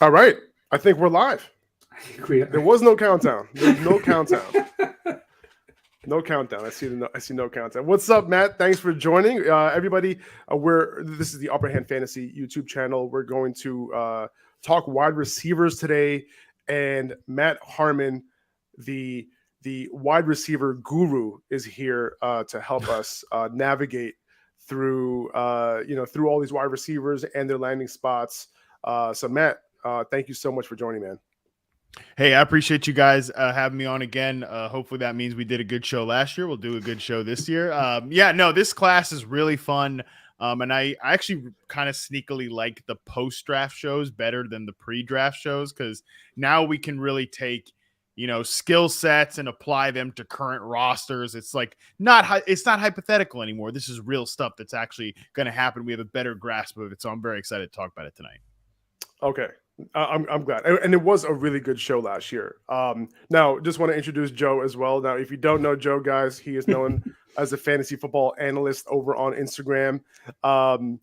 All right. I think we're live. I think we There are. was no countdown. There's no countdown. No countdown. I see no countdown. What's up, Matt? Thanks for joining, everybody. This is the Upper Hand Fantasy YouTube channel. We're going to talk wide receivers today, and Matt Harmon, the wide receiver guru, is here to help us navigate through through all these wide receivers and their landing spots. So, Matt, thank you so much for joining, man. Hey, I appreciate you guys having me on again. Hopefully that means we did a good show last year. We'll do a good show this year. This class is really fun. And I actually kind of sneakily like the post-draft shows better than the pre-draft shows because now we can really take, skill sets and apply them to current rosters. It's like it's not hypothetical anymore. This is real stuff that's actually going to happen. We have a better grasp of it. So I'm very excited to talk about it tonight. Okay. I'm glad, and it was a really good show last year. Now, just want to introduce Joe as well. Now, if you don't know Joe, guys, he is known as a fantasy football analyst over on Instagram. And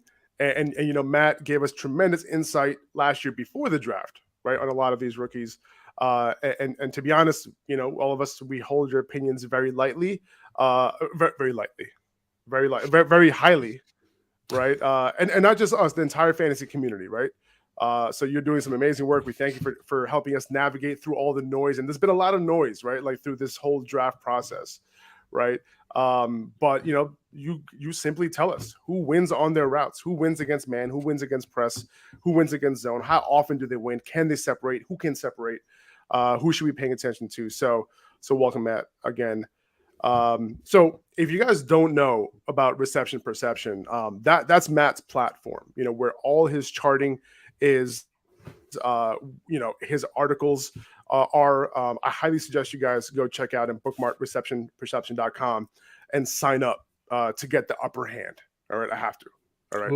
Matt gave us tremendous insight last year before the draft, right, on a lot of these rookies. And to be honest, all of us, we hold your opinions very lightly, very lightly, very highly, right? And not just us, the entire fantasy community, right? So you're doing some amazing work. We thank you for helping us navigate through all the noise. And there's been a lot of noise, right? Like through this whole draft process, right? But you simply tell us who wins on their routes, who wins against man, who wins against press, who wins against zone, how often do they win? Can they separate? Who can separate? Who should we be paying attention to? So welcome, Matt, again. So if you guys don't know about reception perception, that's Matt's platform, where all his charting is his articles are I highly suggest you guys go check out and bookmark receptionperception.com and sign up to get the upper hand. All right, I have to. All right.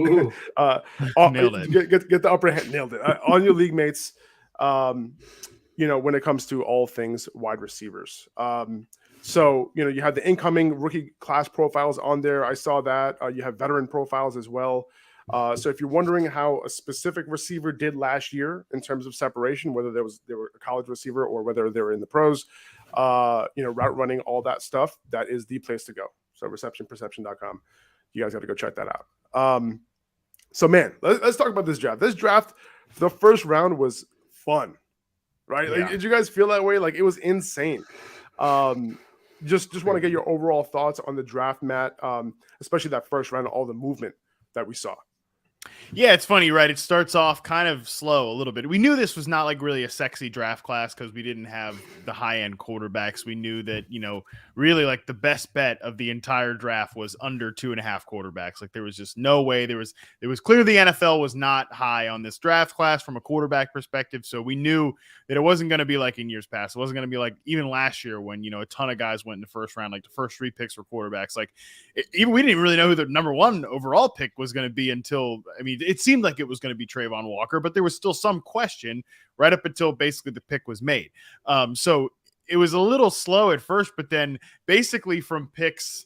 Nailed it. Get the upper hand. Nailed it. On your league mates, when it comes to all things wide receivers. So, you have the incoming rookie class profiles on there. I saw that. You have veteran profiles as well. So if you're wondering how a specific receiver did last year in terms of separation, whether they were a college receiver or whether they were in the pros, route running, all that stuff, that is the place to go. So receptionperception.com. You guys got to go check that out. So, man, let's talk about this draft. This draft, the first round was fun, right? Like, did you guys feel that way? Like, it was insane. Just want to get your overall thoughts on the draft, Matt, especially that first round, all the movement that we saw. Yeah, it's funny, right? It starts off kind of slow a little bit. We knew this was not like really a sexy draft class because we didn't have the high-end quarterbacks. We knew that, really like the best bet of the entire draft was under 2.5 quarterbacks. Like there was just no way. It was clear the NFL was not high on this draft class from a quarterback perspective. So we knew that it wasn't going to be like in years past. It wasn't going to be like even last year when, a ton of guys went in the first round, like the first 3 picks were quarterbacks. Like even we didn't really know who the number 1 overall pick was going to be until, it seemed like it was going to be Trayvon Walker, but there was still some question right up until basically the pick was made. So it was a little slow at first, but then basically from picks,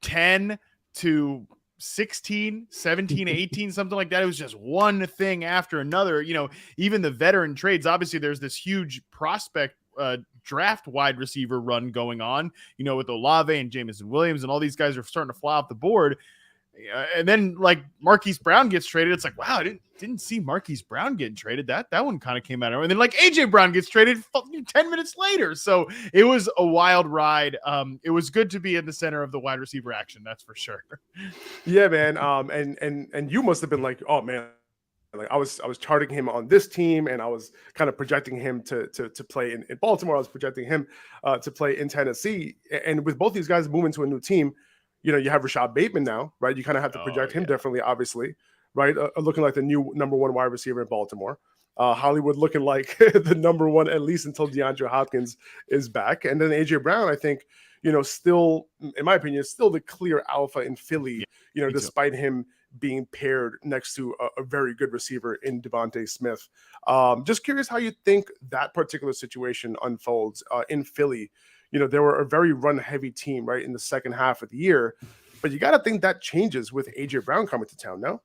10 to 16, 17, 18, something like that. It was just one thing after another. Even the veteran trades, obviously there's this huge prospect draft wide receiver run going on, with Olave and Jameson Williams and all these guys are starting to fly off the board. And then like Marquise Brown gets traded. It's like, wow, I didn't see Marquise Brown getting traded. That one kind of came out. And then like AJ Brown gets traded 10 minutes later. So it was a wild ride. It was good to be in the center of the wide receiver action. That's for sure. Yeah, man. And you must've been like, oh man, like I was charting him on this team and I was kind of projecting him to play in Baltimore. I was projecting him to play in Tennessee. And with both these guys moving to a new team, you have Rashad Bateman now, right? You kind of have to project him differently, obviously, right? Looking like the new number 1 wide receiver in Baltimore. Hollywood looking like the number 1, at least until DeAndre Hopkins is back. And then AJ Brown, I think, still, in my opinion, is still the clear alpha in Philly, despite him being paired next to a very good receiver in Devontae Smith. Just curious how you think that particular situation unfolds in Philly. They were a very run-heavy team, right, in the second half of the year. But you got to think that changes with A.J. Brown coming to town, no?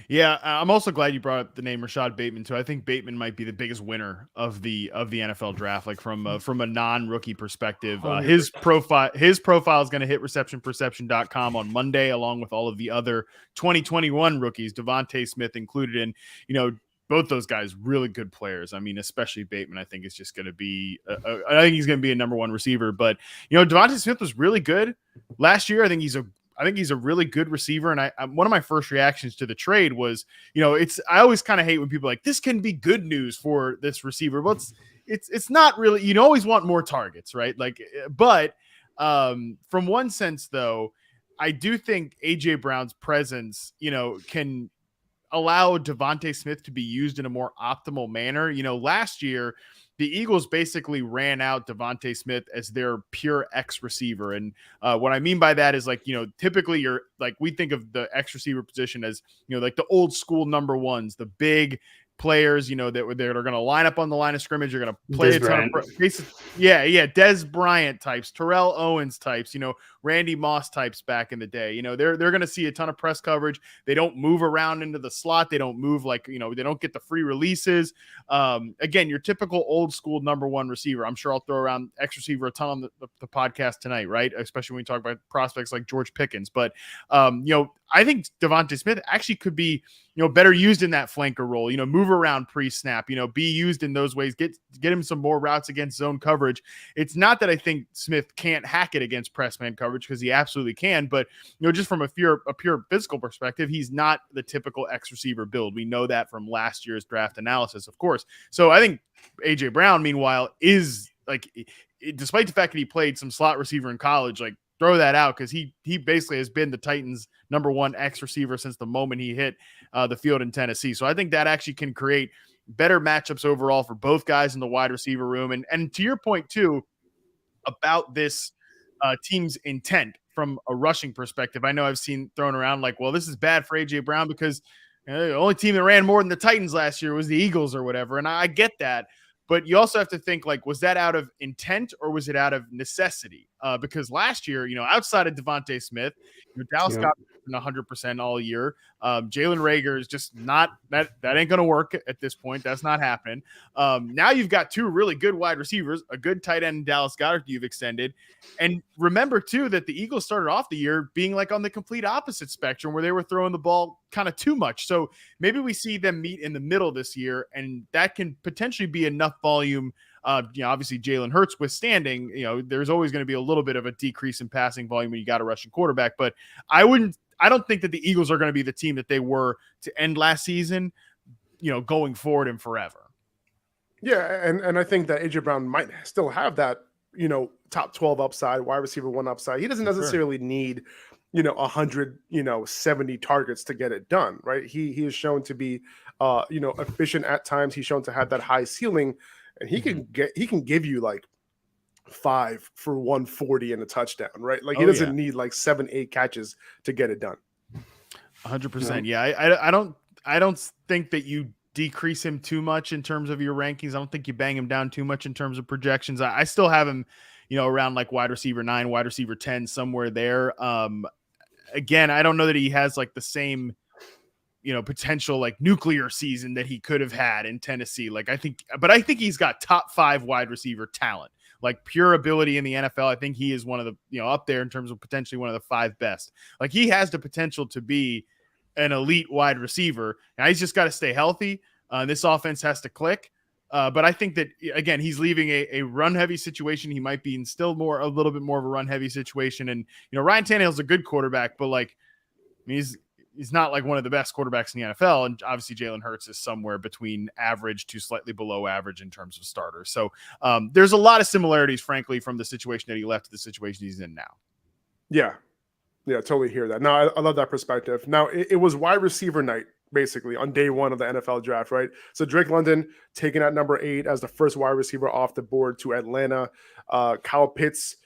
Yeah, I'm also glad you brought up the name Rashad Bateman too. I think Bateman might be the biggest winner of the NFL draft, like from a non-rookie perspective. His 100%. profile is going to hit receptionperception.com on Monday, along with all of the other 2021 rookies, Devontae Smith included. And both those guys really good players. I mean, especially Bateman, I think is just going to be. I think he's going to be a number one receiver. But Devontae Smith was really good last year. I think he's a really good receiver. And one of my first reactions to the trade was, I always kind of hate when people are like, this can be good news for this receiver. But it's not really, you always want more targets, right? But from one sense though, I do think AJ Brown's presence, can allow Devontae Smith to be used in a more optimal manner. Last year, the Eagles basically ran out Devontae Smith as their pure X receiver. And what I mean by that is typically we think of the X receiver position as, like the old school number ones, the big players, that are going to line up on the line of scrimmage. You're going to play a ton of Dez Bryant types, Terrell Owens types, Randy Moss types back in the day. They're going to see a ton of press coverage. They don't move around into the slot. They don't move they don't get the free releases. Again, your typical old school number one receiver. I'm sure I'll throw around X receiver a ton on the podcast tonight, right? Especially when we talk about prospects like George Pickens. But I think Devontae Smith actually could be, better used in that flanker role, move around pre-snap, be used in those ways, get him some more routes against zone coverage. It's not that I think Smith can't hack it against press man coverage, because he absolutely can, but just from a pure physical perspective, he's not the typical X receiver build. We know that from last year's draft analysis, of course. So I think AJ Brown, meanwhile, is despite the fact that he played some slot receiver in college, throw that out, because he basically has been the Titans' number one X receiver since the moment he hit the field in Tennessee. So I think that actually can create better matchups overall for both guys in the wide receiver room. And to your point too about this team's intent from a rushing perspective, I know I've seen thrown around well, this is bad for AJ Brown because the only team that ran more than the Titans last year was the Eagles or whatever. And I get that. But you also have to think, was that out of intent or was it out of necessity? Because last year, outside of Devontae Smith, Dallas Scott 100% all year. Jalen Reagor is just not that ain't going to work at this point. That's not happening. Now you've got two really good wide receivers, a good tight end, Dallas Goedert you've extended. And remember too that the Eagles started off the year being on the complete opposite spectrum, where they were throwing the ball kind of too much. So maybe we see them meet in the middle this year, and that can potentially be enough volume. Obviously Jalen Hurts withstanding, there's always going to be a little bit of a decrease in passing volume when you got a rushing quarterback, but I don't think that the Eagles are going to be the team that they were to end last season, going forward and forever. Yeah, and I think that AJ Brown might still have that, top 12 upside, wide receiver one upside. He doesn't necessarily need, 170 targets to get it done, right? He is shown to be, efficient at times. He's shown to have that high ceiling, and he can give you 5 for 140 and a touchdown, right? He doesn't need 7-8 catches to get it done. 100%. Yeah, I don't think that you decrease him too much in terms of your rankings. I don't think you bang him down too much in terms of projections. I still have him, around wide receiver 9, wide receiver 10, somewhere there. Again, I don't know that he has the same, potential nuclear season that he could have had in Tennessee. I think he's got top 5 wide receiver talent, pure ability in the NFL. I think he is one of the, up there in terms of potentially one of the 5 best. He has the potential to be an elite wide receiver. Now he's just got to stay healthy. This offense has to click. But I think that, again, he's leaving a run-heavy situation. He might be in still a little bit more of a run-heavy situation. And, Ryan Tannehill's a good quarterback, but, he's not one of the best quarterbacks in the NFL. And obviously Jalen Hurts is somewhere between average to slightly below average in terms of starters. So there's a lot of similarities, frankly, from the situation that he left to the situation he's in now. Yeah, totally hear that. Now, I love that perspective. Now, it was wide receiver night, basically, on day one of the NFL draft, right? So Drake London taken at number 8 as the first wide receiver off the board to Atlanta. Kyle Pitts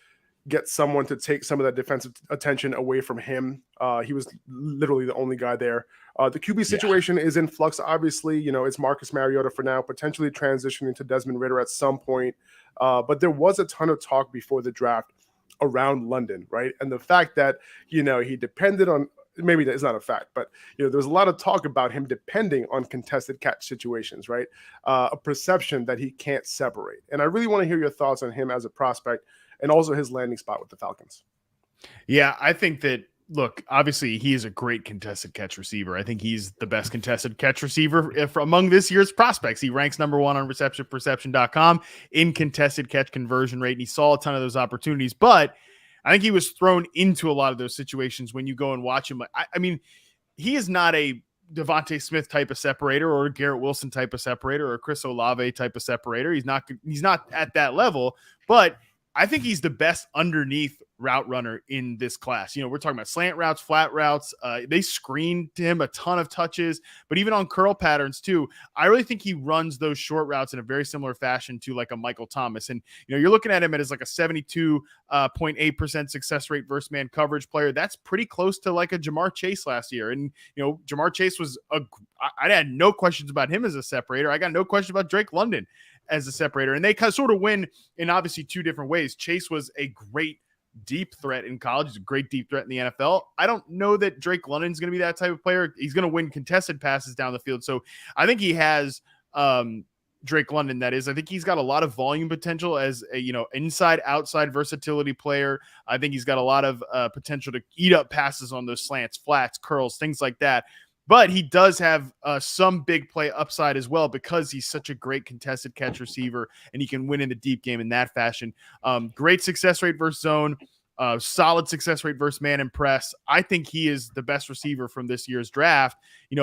gets someone to take some of that defensive attention away from him. He was literally the only guy there. The QB situation is in flux, obviously. It's Marcus Mariota for now, potentially transitioning to Desmond Ridder at some point. But there was a ton of talk before the draft around London, right? And the fact that, he depended on maybe that is not a fact, but there's a lot of talk about him depending on contested catch situations, right? A perception that he can't separate. And I really want to hear your thoughts on him as a prospect and also his landing spot with the Falcons. Yeah, I think that, look, obviously he is a great contested catch receiver. I think he's the best contested catch receiver among this year's prospects. He ranks number 1 on receptionperception.com in contested catch conversion rate, and he saw a ton of those opportunities. But I think he was thrown into a lot of those situations when you go and watch him. I mean, he is not a Devontae Smith type of separator or a Garrett Wilson type of separator or a Chris Olave type of separator. He's not at that level, but I think he's the best underneath route runner in this class. We're talking about slant routes, flat routes. They screened him a ton of touches, but even on curl patterns too, I really think he runs those short routes in a very similar fashion to like a Michael Thomas. And, you're looking at him as like a 72.8% success rate versus man coverage player. That's pretty close to like a Jamar Chase last year. And, Jamar Chase was I had no questions about him as a separator. I got no question about Drake London as a separator, and they sort of win in obviously two different ways. Chase was a great deep threat in college. He's a great deep threat in the NFL. I don't know that Drake London's going to be that type of player. He's going to win contested passes down the field. So I think he has Drake London. That is, I think he's got a lot of volume potential as a, inside outside versatility player. I think he's got a lot of potential to eat up passes on those slants, flats, curls, things like that. But he does have some big play upside as well because he's such a great contested catch receiver and he can win in the deep game in that fashion. Great success rate versus zone, solid success rate versus man and press. I think he is the best receiver from this year's draft,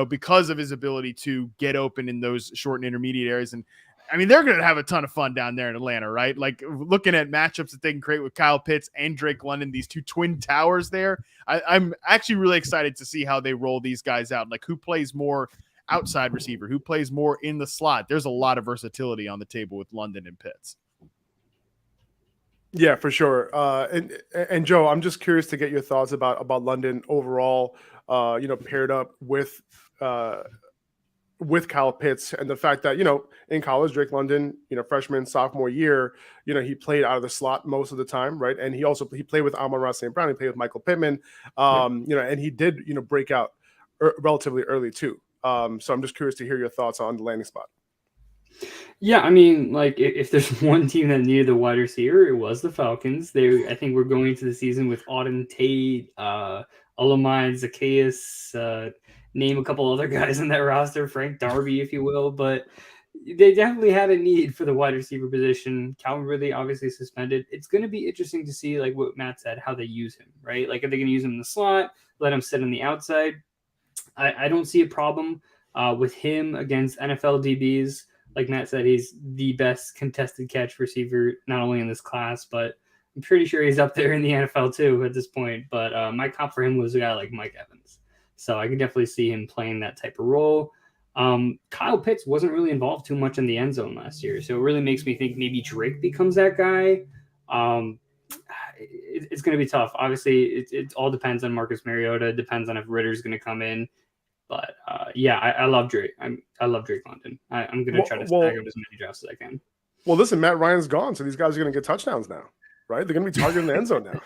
because of his ability to get open in those short and intermediate areas. And I mean, they're going to have a ton of fun down there in Atlanta, right? Like looking at matchups that they can create with Kyle Pitts and Drake London, these two twin towers there. I'm actually really excited to see how they roll these guys out. Like who plays more outside receiver, who plays more in the slot. There's a lot of versatility on the table with London and Pitts. Yeah, for sure. And Joe, I'm just curious to get your thoughts about London overall, paired up with Kyle Pitts and the fact that, in college, Drake London, freshman, sophomore year, he played out of the slot most of the time, right? And he played with Amon-Ra St. Brown, he played with Michael Pittman, and he did, break out relatively early too. So I'm just curious to hear your thoughts on the landing spot. Yeah, I mean, like if there's one team that needed a wide receiver, it was the Falcons. I think we're going into the season with Auden Tate, Olamide, Zacchaeus, name a couple other guys on that roster, Frank Darby, if you will, but they definitely had a need for the wide receiver position. Calvin Ridley obviously suspended. It's going to be interesting to see, like what Matt said, how they use him, right? Like, are they going to use him in the slot, let him sit on the outside? I don't see a problem with him against NFL DBs. Like Matt said, he's the best contested catch receiver, not only in this class, but I'm pretty sure he's up there in the NFL too at this point. But my comp for him was a guy like Mike Evans. So I can definitely see him playing that type of role. Kyle Pitts wasn't really involved too much in the end zone last year. So it really makes me think maybe Drake becomes that guy. It's going to be tough. Obviously, it all depends on Marcus Mariota. It depends on if Ritter's going to come in. But I love Drake. I love Drake London. I'm going to try to snag up as many drafts as I can. Well, listen, Matt Ryan's gone, so these guys are going to get touchdowns now, right? They're going to be targeting the end zone now,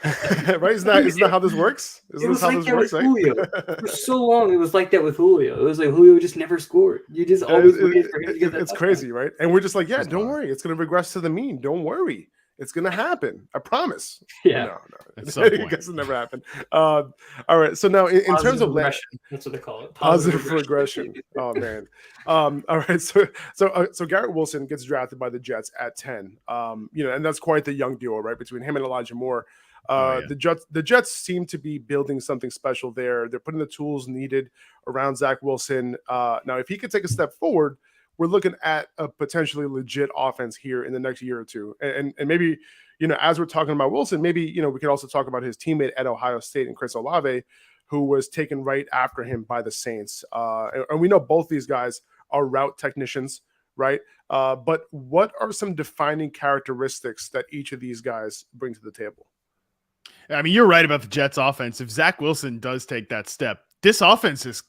right? Isn't that how this works? Isn't this how this works? Julio. For so long, it was like that with Julio. It was like Julio just never scored. You just always waited for him to get that. It's crazy, right? And we're just like, yeah, don't worry. It's going to regress to the mean. Don't worry. It's going to happen. I promise. Yeah. No. I guess it never happened. All right. So now in terms of regression, that's what they call it. Positive regression. Oh, man. All right. So Garrett Wilson gets drafted by the Jets at 10. And that's quite the young duo, right? Between him and Elijah Moore. The Jets seem to be building something special there. They're putting the tools needed around Zach Wilson. Now, if he could take a step forward, we're looking at a potentially legit offense here in the next year or two. And maybe, as we're talking about Wilson, maybe, we could also talk about his teammate at Ohio State and Chris Olave, who was taken right after him by the Saints. And we know both these guys are route technicians, right? But what are some defining characteristics that each of these guys bring to the table? I mean, you're right about the Jets offense. If Zach Wilson does take that step, this offense is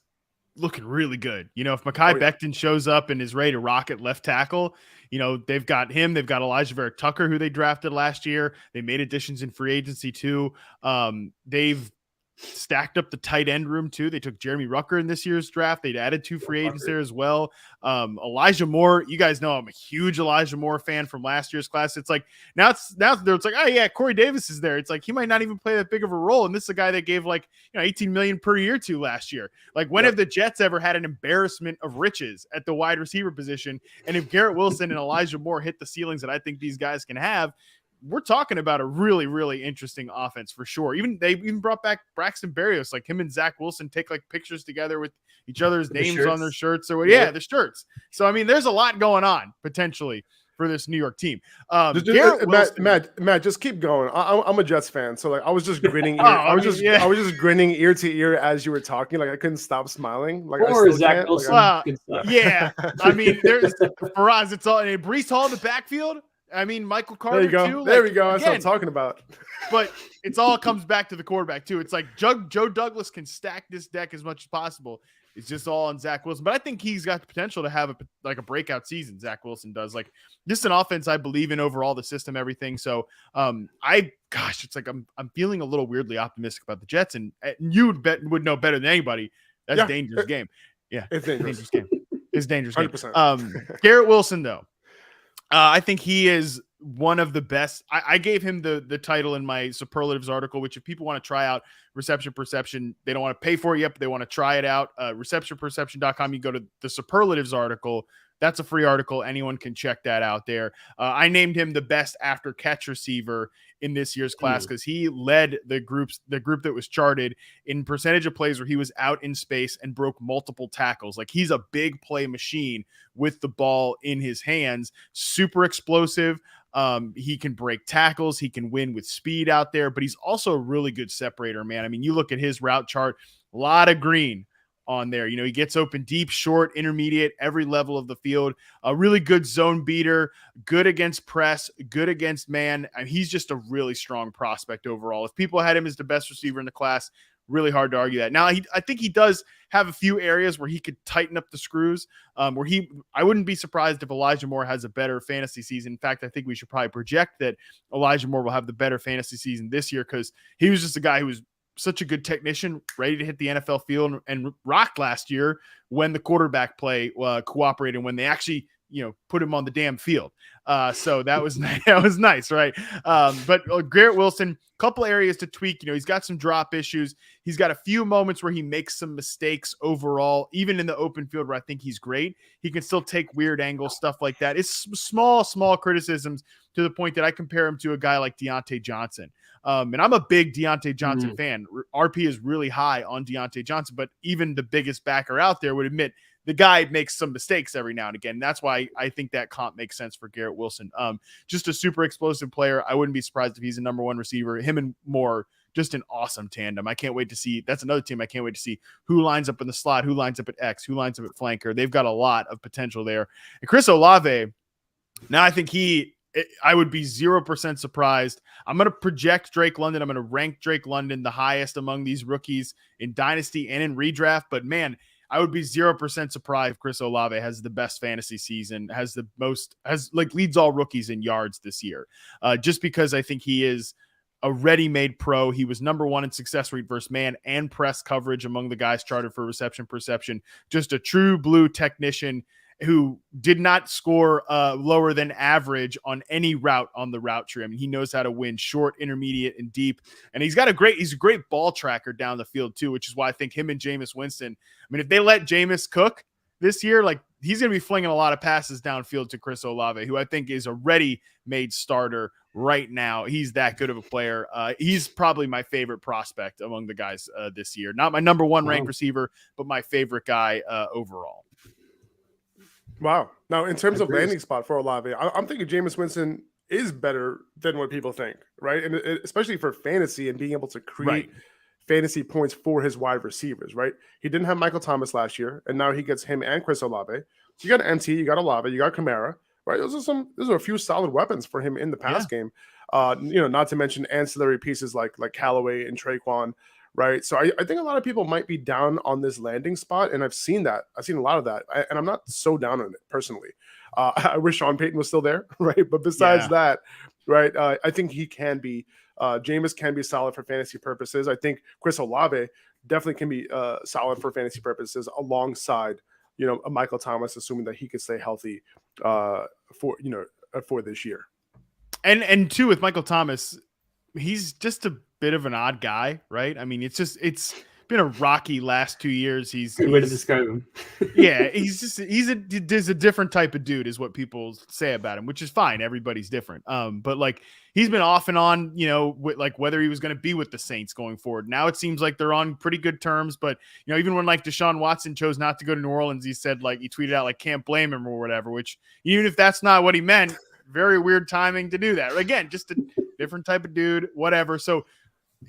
looking really good. If Mekhi Becton shows up and is ready to rock at left tackle, they've got him. They've got Elijah Vera Tucker, who they drafted last year. They made additions in free agency too. They've stacked up the tight end room too. They took Jeremy Rucker in this year's draft. They'd added 2 free agents there as well. Elijah Moore, you guys know I'm a huge Elijah Moore fan from last year's class. It's like now it's like, oh yeah, Corey Davis is there. It's like he might not even play that big of a role. And this is a guy that gave like 18 million per year to last year. Like when have the Jets ever had an embarrassment of riches at the wide receiver position? And if Garrett Wilson and Elijah Moore hit the ceilings that I think these guys can have, we're talking about a really, really interesting offense for sure. They even brought back Braxton Berrios, like him and Zach Wilson take like pictures together with each other's names on their shirts or the shirts. So, I mean, there's a lot going on potentially for this New York team. Matt, just keep going. I'm a Jets fan. So like, I was just grinning. I was just grinning ear to ear as you were talking. Like I couldn't stop smiling. Like or Zach Wilson. Yeah. I mean, there's for us, it's all, and Breece Hall in the backfield. I mean, Michael Carter, too. There we go. That's what I'm talking about. But it's all comes back to the quarterback, too. It's like Joe Douglas can stack this deck as much as possible. It's just all on Zach Wilson. But I think he's got the potential to have a breakout season, Zach Wilson does. Like, this is an offense I believe in overall, the system, everything. So, it's like I'm feeling a little weirdly optimistic about the Jets. And you would know better than anybody. That's a dangerous game. Yeah. It's dangerous. Game. It's dangerous 100%. Game. Garrett Wilson, though. I think he is one of the best. I gave him the title in my superlatives article, which if people want to try out reception perception, they don't want to pay for it yet, but they want to try it out. Receptionperception.com. You go to the superlatives article. That's a free article. Anyone can check that out there. I named him the best after catch receiver in this year's class because he led the group that was charted in percentage of plays where he was out in space and broke multiple tackles. Like he's a big play machine with the ball in his hands, super explosive. He can break tackles. He can win with speed out there, but he's also a really good separator, man. I mean, you look at his route chart, a lot of green on there. He gets open deep, short, intermediate, every level of the field. A really good zone beater, good against press, good against man. I mean, he's just a really strong prospect overall. If people had him as the best receiver in the class, really hard to argue that. Now, I think he does have a few areas where he could tighten up the screws, I wouldn't be surprised if Elijah Moore has a better fantasy season. In fact, I think we should probably project that Elijah Moore will have the better fantasy season this year because he was just a guy who was such a good technician, ready to hit the NFL field and rocked last year when the quarterback play cooperated, when they actually, put him on the damn field. So that was that was nice, right? But Garrett Wilson, couple areas to tweak. He's got some drop issues. He's got a few moments where he makes some mistakes overall, even in the open field where I think he's great. He can still take weird angles, stuff like that. It's small criticisms to the point that I compare him to a guy like Deontay Johnson. And I'm a big Deontay Johnson fan. RP is really high on Deontay Johnson, but even the biggest backer out there would admit the guy makes some mistakes every now and again. That's why I think that comp makes sense for Garrett Wilson. Just a super explosive player. I wouldn't be surprised if he's a number one receiver. Him and Moore, just an awesome tandem. I can't wait to see. That's another team I can't wait to see who lines up in the slot, who lines up at X, who lines up at flanker. They've got a lot of potential there. And Chris Olave, now I think I would be 0% surprised. I'm going to project Drake London. I'm going to rank Drake London the highest among these rookies in Dynasty and in redraft. But man, I would be 0% surprised if Chris Olave has the best fantasy season, leads all rookies in yards this year. Just because I think he is a ready-made pro. He was number one in success rate versus man and press coverage among the guys charted for reception perception. Just a true blue technician who did not score lower than average on any route on the route tree. I mean, he knows how to win short, intermediate, and deep. And he's a great ball tracker down the field too, which is why I think him and Jameis Winston, I mean, if they let Jameis cook this year, like he's going to be flinging a lot of passes downfield to Chris Olave, who I think is a ready-made starter right now. He's that good of a player. He's probably my favorite prospect among the guys this year. Not my number one ranked receiver, but my favorite guy overall. Wow. Now, in terms of landing spot for Olave, I'm thinking Jameis Winston is better than what people think, right? And especially for fantasy and being able to create fantasy points for his wide receivers, right? He didn't have Michael Thomas last year, and now he gets him and Chris Olave. So you got MT, you got Olave, you got Kamara, right? Those are a few solid weapons for him in the pass game. Not to mention ancillary pieces like Callaway and Traquan. Right. So I think a lot of people might be down on this landing spot. And I've seen that. I've seen a lot of that. And I'm not so down on it personally. I wish Sean Payton was still there. Right. But besides that, right, I think he can be Jameis can be solid for fantasy purposes. I think Chris Olave definitely can be solid for fantasy purposes alongside, a Michael Thomas, assuming that he could stay healthy for this year. And two, with Michael Thomas, he's just a bit of an odd guy, right? I mean, it's been a rocky last 2 years. Good way to describe him. Yeah, he's a different type of dude, is what people say about him, which is fine. Everybody's different. But like, he's been off and on, like whether he was going to be with the Saints going forward. Now it seems like they're on pretty good terms. But even when like Deshaun Watson chose not to go to New Orleans, he said, like, he tweeted out like, can't blame him or whatever. Which, even if that's not what he meant, very weird timing to do that. Again, just a different type of dude, whatever. So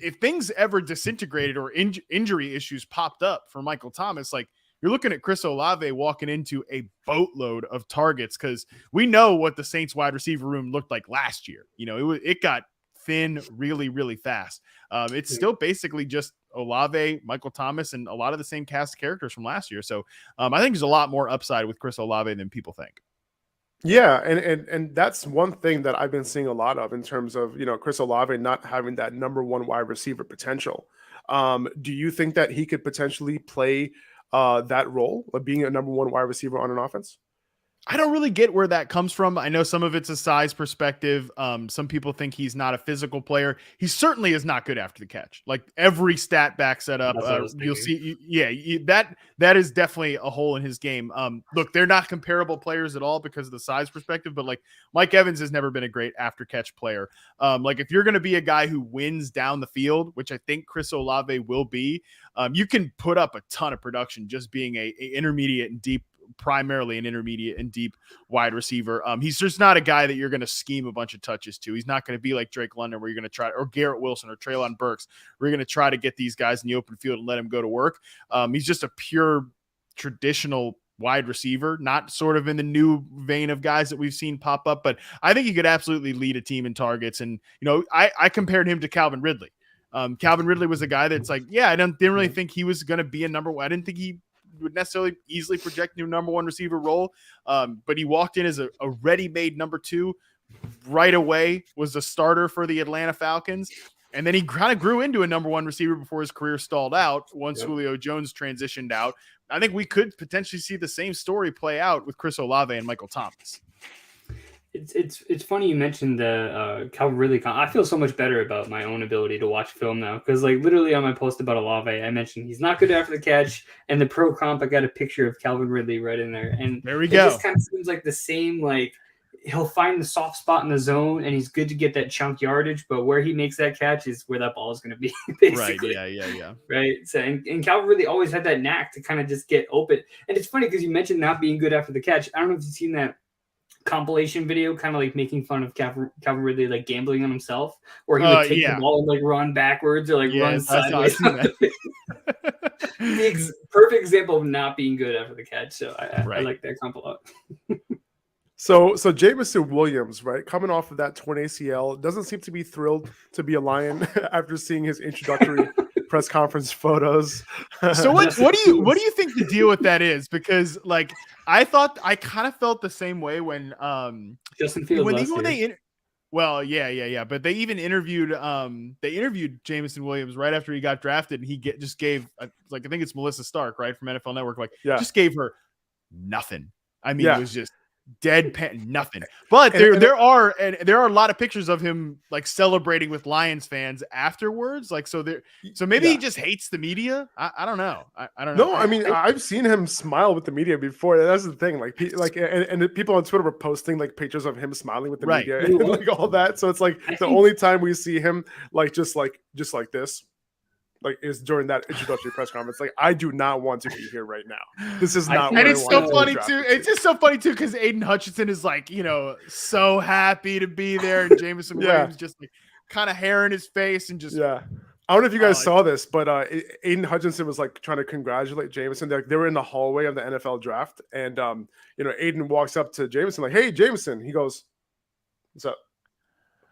if things ever disintegrated or injury issues popped up for Michael Thomas, like, you're looking at Chris Olave walking into a boatload of targets, because we know what the Saints wide receiver room looked like last year. It got thin really, really fast. It's still basically just Olave, Michael Thomas, and a lot of the same cast of characters from last year. So I think there's a lot more upside with Chris Olave than people think. Yeah, and that's one thing that I've been seeing a lot of in terms of, Chris Olave not having that number one wide receiver potential. Do you think that he could potentially play that role of being a number one wide receiver on an offense? I don't really get where that comes from. I know some of it's a size perspective. Some people think he's not a physical player. He certainly is not good after the catch. Like, every stat backs that up. You'll see. That is definitely a hole in his game. Look, they're not comparable players at all because of the size perspective, but like, Mike Evans has never been a great after catch player. Like, if you're going to be a guy who wins down the field, which I think Chris Olave will be, you can put up a ton of production just being a intermediate and deep, primarily an intermediate and deep wide receiver. He's just not a guy that you're going to scheme a bunch of touches to. He's not going to be like Drake London, where you're going to try, or Garrett Wilson or Treylon Burks, where you're going to try to get these guys in the open field and let him go to work. He's just a pure traditional wide receiver, not sort of in the new vein of guys that we've seen pop up, but I think he could absolutely lead a team in targets. And, I compared him to Calvin Ridley. Calvin Ridley was a guy that's like, I didn't really think he was going to be a number one. I didn't think he would necessarily easily project new number one receiver role. But he walked in as a ready-made number two right away, was a starter for the Atlanta Falcons. And then he kind of grew into a number one receiver before his career stalled out once Julio Jones transitioned out. I think we could potentially see the same story play out with Chris Olave and Michael Thomas. It's funny you mentioned the Calvin Ridley. I feel so much better about my own ability to watch film now, because like, literally on my post about Olave, I mentioned he's not good after the catch, and the pro comp, I got a picture of Calvin Ridley right in there, and there we go. It just kind of seems like the same. Like, he'll find the soft spot in the zone, and he's good to get that chunk yardage, but where he makes that catch is where that ball is going to be. Basically. Right. Yeah. Right. So, and Calvin Ridley always had that knack to kind of just get open. And it's funny because you mentioned not being good after the catch. I don't know if you've seen that compilation video, kind of like making fun of Calvin Ridley, like gambling on himself, or he would take the ball and like run backwards or like run sideways. Perfect example of not being good after the catch. So I like that comp a lot. So Jameson Williams, right, coming off of that torn ACL, doesn't seem to be thrilled to be a Lion after seeing his introductory press conference photos. So what do you think the deal with that is? Because like, I kind of felt the same way when Justin Fields but they even interviewed Jameson Williams right after he got drafted, and he just gave I think it's Melissa Stark, right, from NFL Network, just gave her nothing. I mean, it was just deadpan nothing. But there are a lot of pictures of him like celebrating with Lions fans afterwards. Like, so maybe he just hates the media. I don't know. I don't know. No, I mean, I've seen him smile with the media before. That's the thing. And the people on Twitter were posting like pictures of him smiling with the media and like all that. So it's like the only time we see him like just like this, like, is during that introductory press conference. Like, I do not want to be here right now. This is not. And it's so funny too. It's just so funny too, because Aiden Hutchinson is like, so happy to be there, and Jameson Williams just like kind of hair in his face and just I don't know if you guys saw this, but Aiden Hutchinson was like trying to congratulate Jameson. They were in the hallway of the NFL draft, and Aiden walks up to Jameson like, "Hey, Jameson." He goes, "What's up?"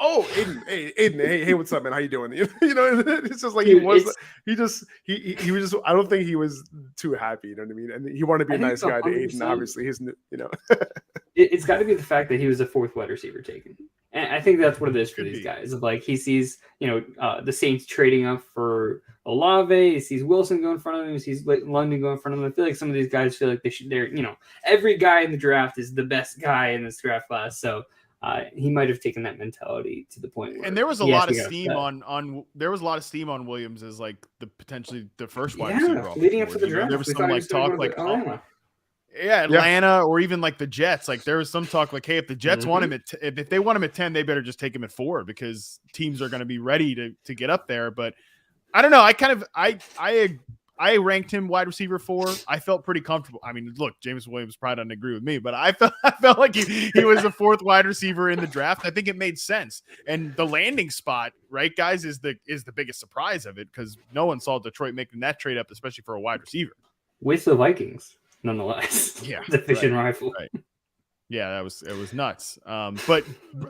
Oh, Aiden, hey, what's up, man? How you doing? It's just like he was just. I don't think he was too happy. You know what I mean? And he wanted to be a nice guy to Aiden. Obviously, it's got to be the fact that he was the fourth wide receiver taken. And I think that's what it is for Could these be. guys. Like he sees, the Saints trading up for Olave. He sees Wilson go in front of him. He sees London go in front of him. I feel like some of these guys feel like every guy in the draft is the best guy in this draft class. So he might have taken that mentality to the point where. And there was a lot of steam on Williams as like potentially the first wide receiver leading up to the draft. There was some like talk like Atlanta. Atlanta or even like the Jets. Like there was some talk like, hey, if the Jets want him if they want him at 10, they better just take him at 4 because teams are going to be ready to get up there. But I don't know. I ranked him wide receiver 4. I felt pretty comfortable. I mean, look, Jameson Williams probably doesn't agree with me, but I felt like he was the 4th wide receiver in the draft. I think it made sense. And the landing spot, right, guys, is the biggest surprise of it because no one saw Detroit making that trade up, especially for a wide receiver. With the Vikings, nonetheless. Yeah. The fishing rifle. Right. Yeah, it was nuts. But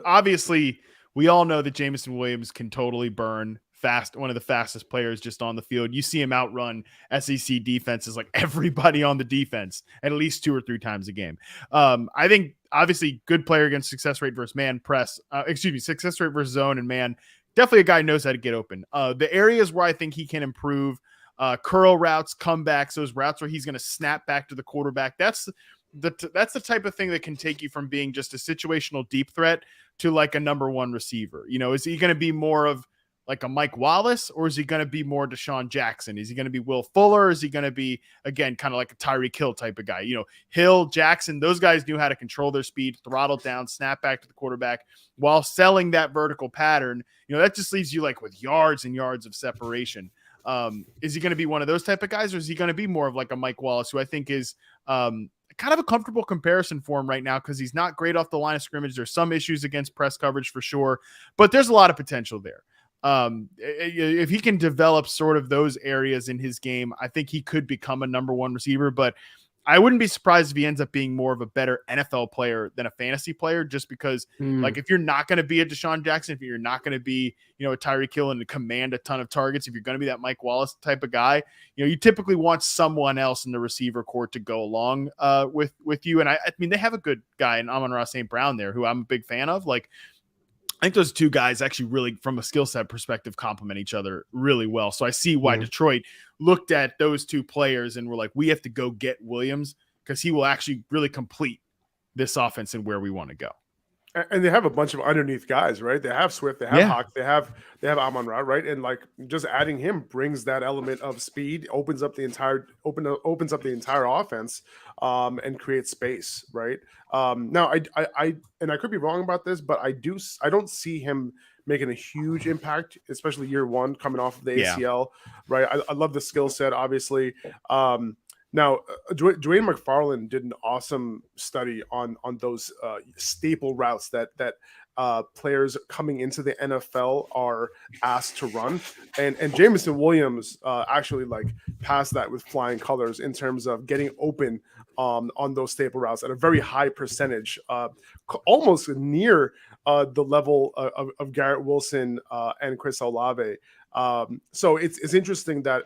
obviously, we all know that Jameson Williams can totally burn fast, one of the fastest players just on the field. You see him outrun SEC defenses, like everybody on the defense, at least 2 or 3 times a game. I think obviously good player against success rate versus man press. Success rate versus zone and man. Definitely a guy who knows how to get open. The areas where I think he can improve, curl routes, comebacks, those routes where he's going to snap back to the quarterback. That's the type of thing that can take you from being just a situational deep threat to like a number 1 receiver. Is he going to be more of like a Mike Wallace, or is he going to be more Deshaun Jackson? Is he going to be Will Fuller? Or is he going to be, again, kind of like a Tyreek Hill type of guy? Hill, Jackson, those guys knew how to control their speed, throttle down, snap back to the quarterback while selling that vertical pattern. That just leaves you like with yards and yards of separation. Is he going to be one of those type of guys, or is he going to be more of like a Mike Wallace, who I think is kind of a comfortable comparison for him right now because he's not great off the line of scrimmage. There's some issues against press coverage for sure, but there's a lot of potential there. If he can develop sort of those areas in his game, I think he could become a number 1 receiver, but I wouldn't be surprised if he ends up being more of a better NFL player than a fantasy player, just because like if you're not going to be a Deshaun Jackson, if you're not going to be, a Tyreek Hill and command a ton of targets, if you're going to be that Mike Wallace type of guy, you typically want someone else in the receiver corps to go along with you. And I mean, they have a good guy in Amon-Ra St. Brown there, who I'm a big fan of. Like, I think those 2 guys actually really, from a skill set perspective, complement each other really well. So I see why Detroit looked at those 2 players and were like, we have to go get Williams because he will actually really complete this offense and where we want to go. And they have a bunch of underneath guys, right? They have Swift, they have Hawk, they have Amon-Ra, right? And like just adding him brings that element of speed, opens up the entire offense, and creates space, right? Now I could be wrong about this, but I don't see him making a huge impact, especially year 1 coming off of the ACL, right? I love the skill set, obviously. Now, Dwayne McFarland did an awesome study on those staple routes that players coming into the NFL are asked to run, and Jameson Williams actually like passed that with flying colors in terms of getting open on those staple routes at a very high percentage, almost near the level of Garrett Wilson and Chris Olave. So it's interesting that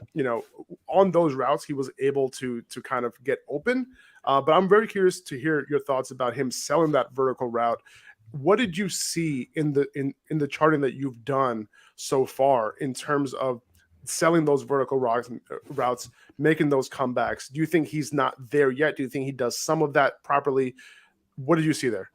on those routes he was able to kind of get open, but I'm very curious to hear your thoughts about him selling that vertical route. What did you see in the charting that you've done so far in terms of selling those vertical routes, making those comebacks? Do you think he's not there yet? Do you think he does some of that properly? What did you see there?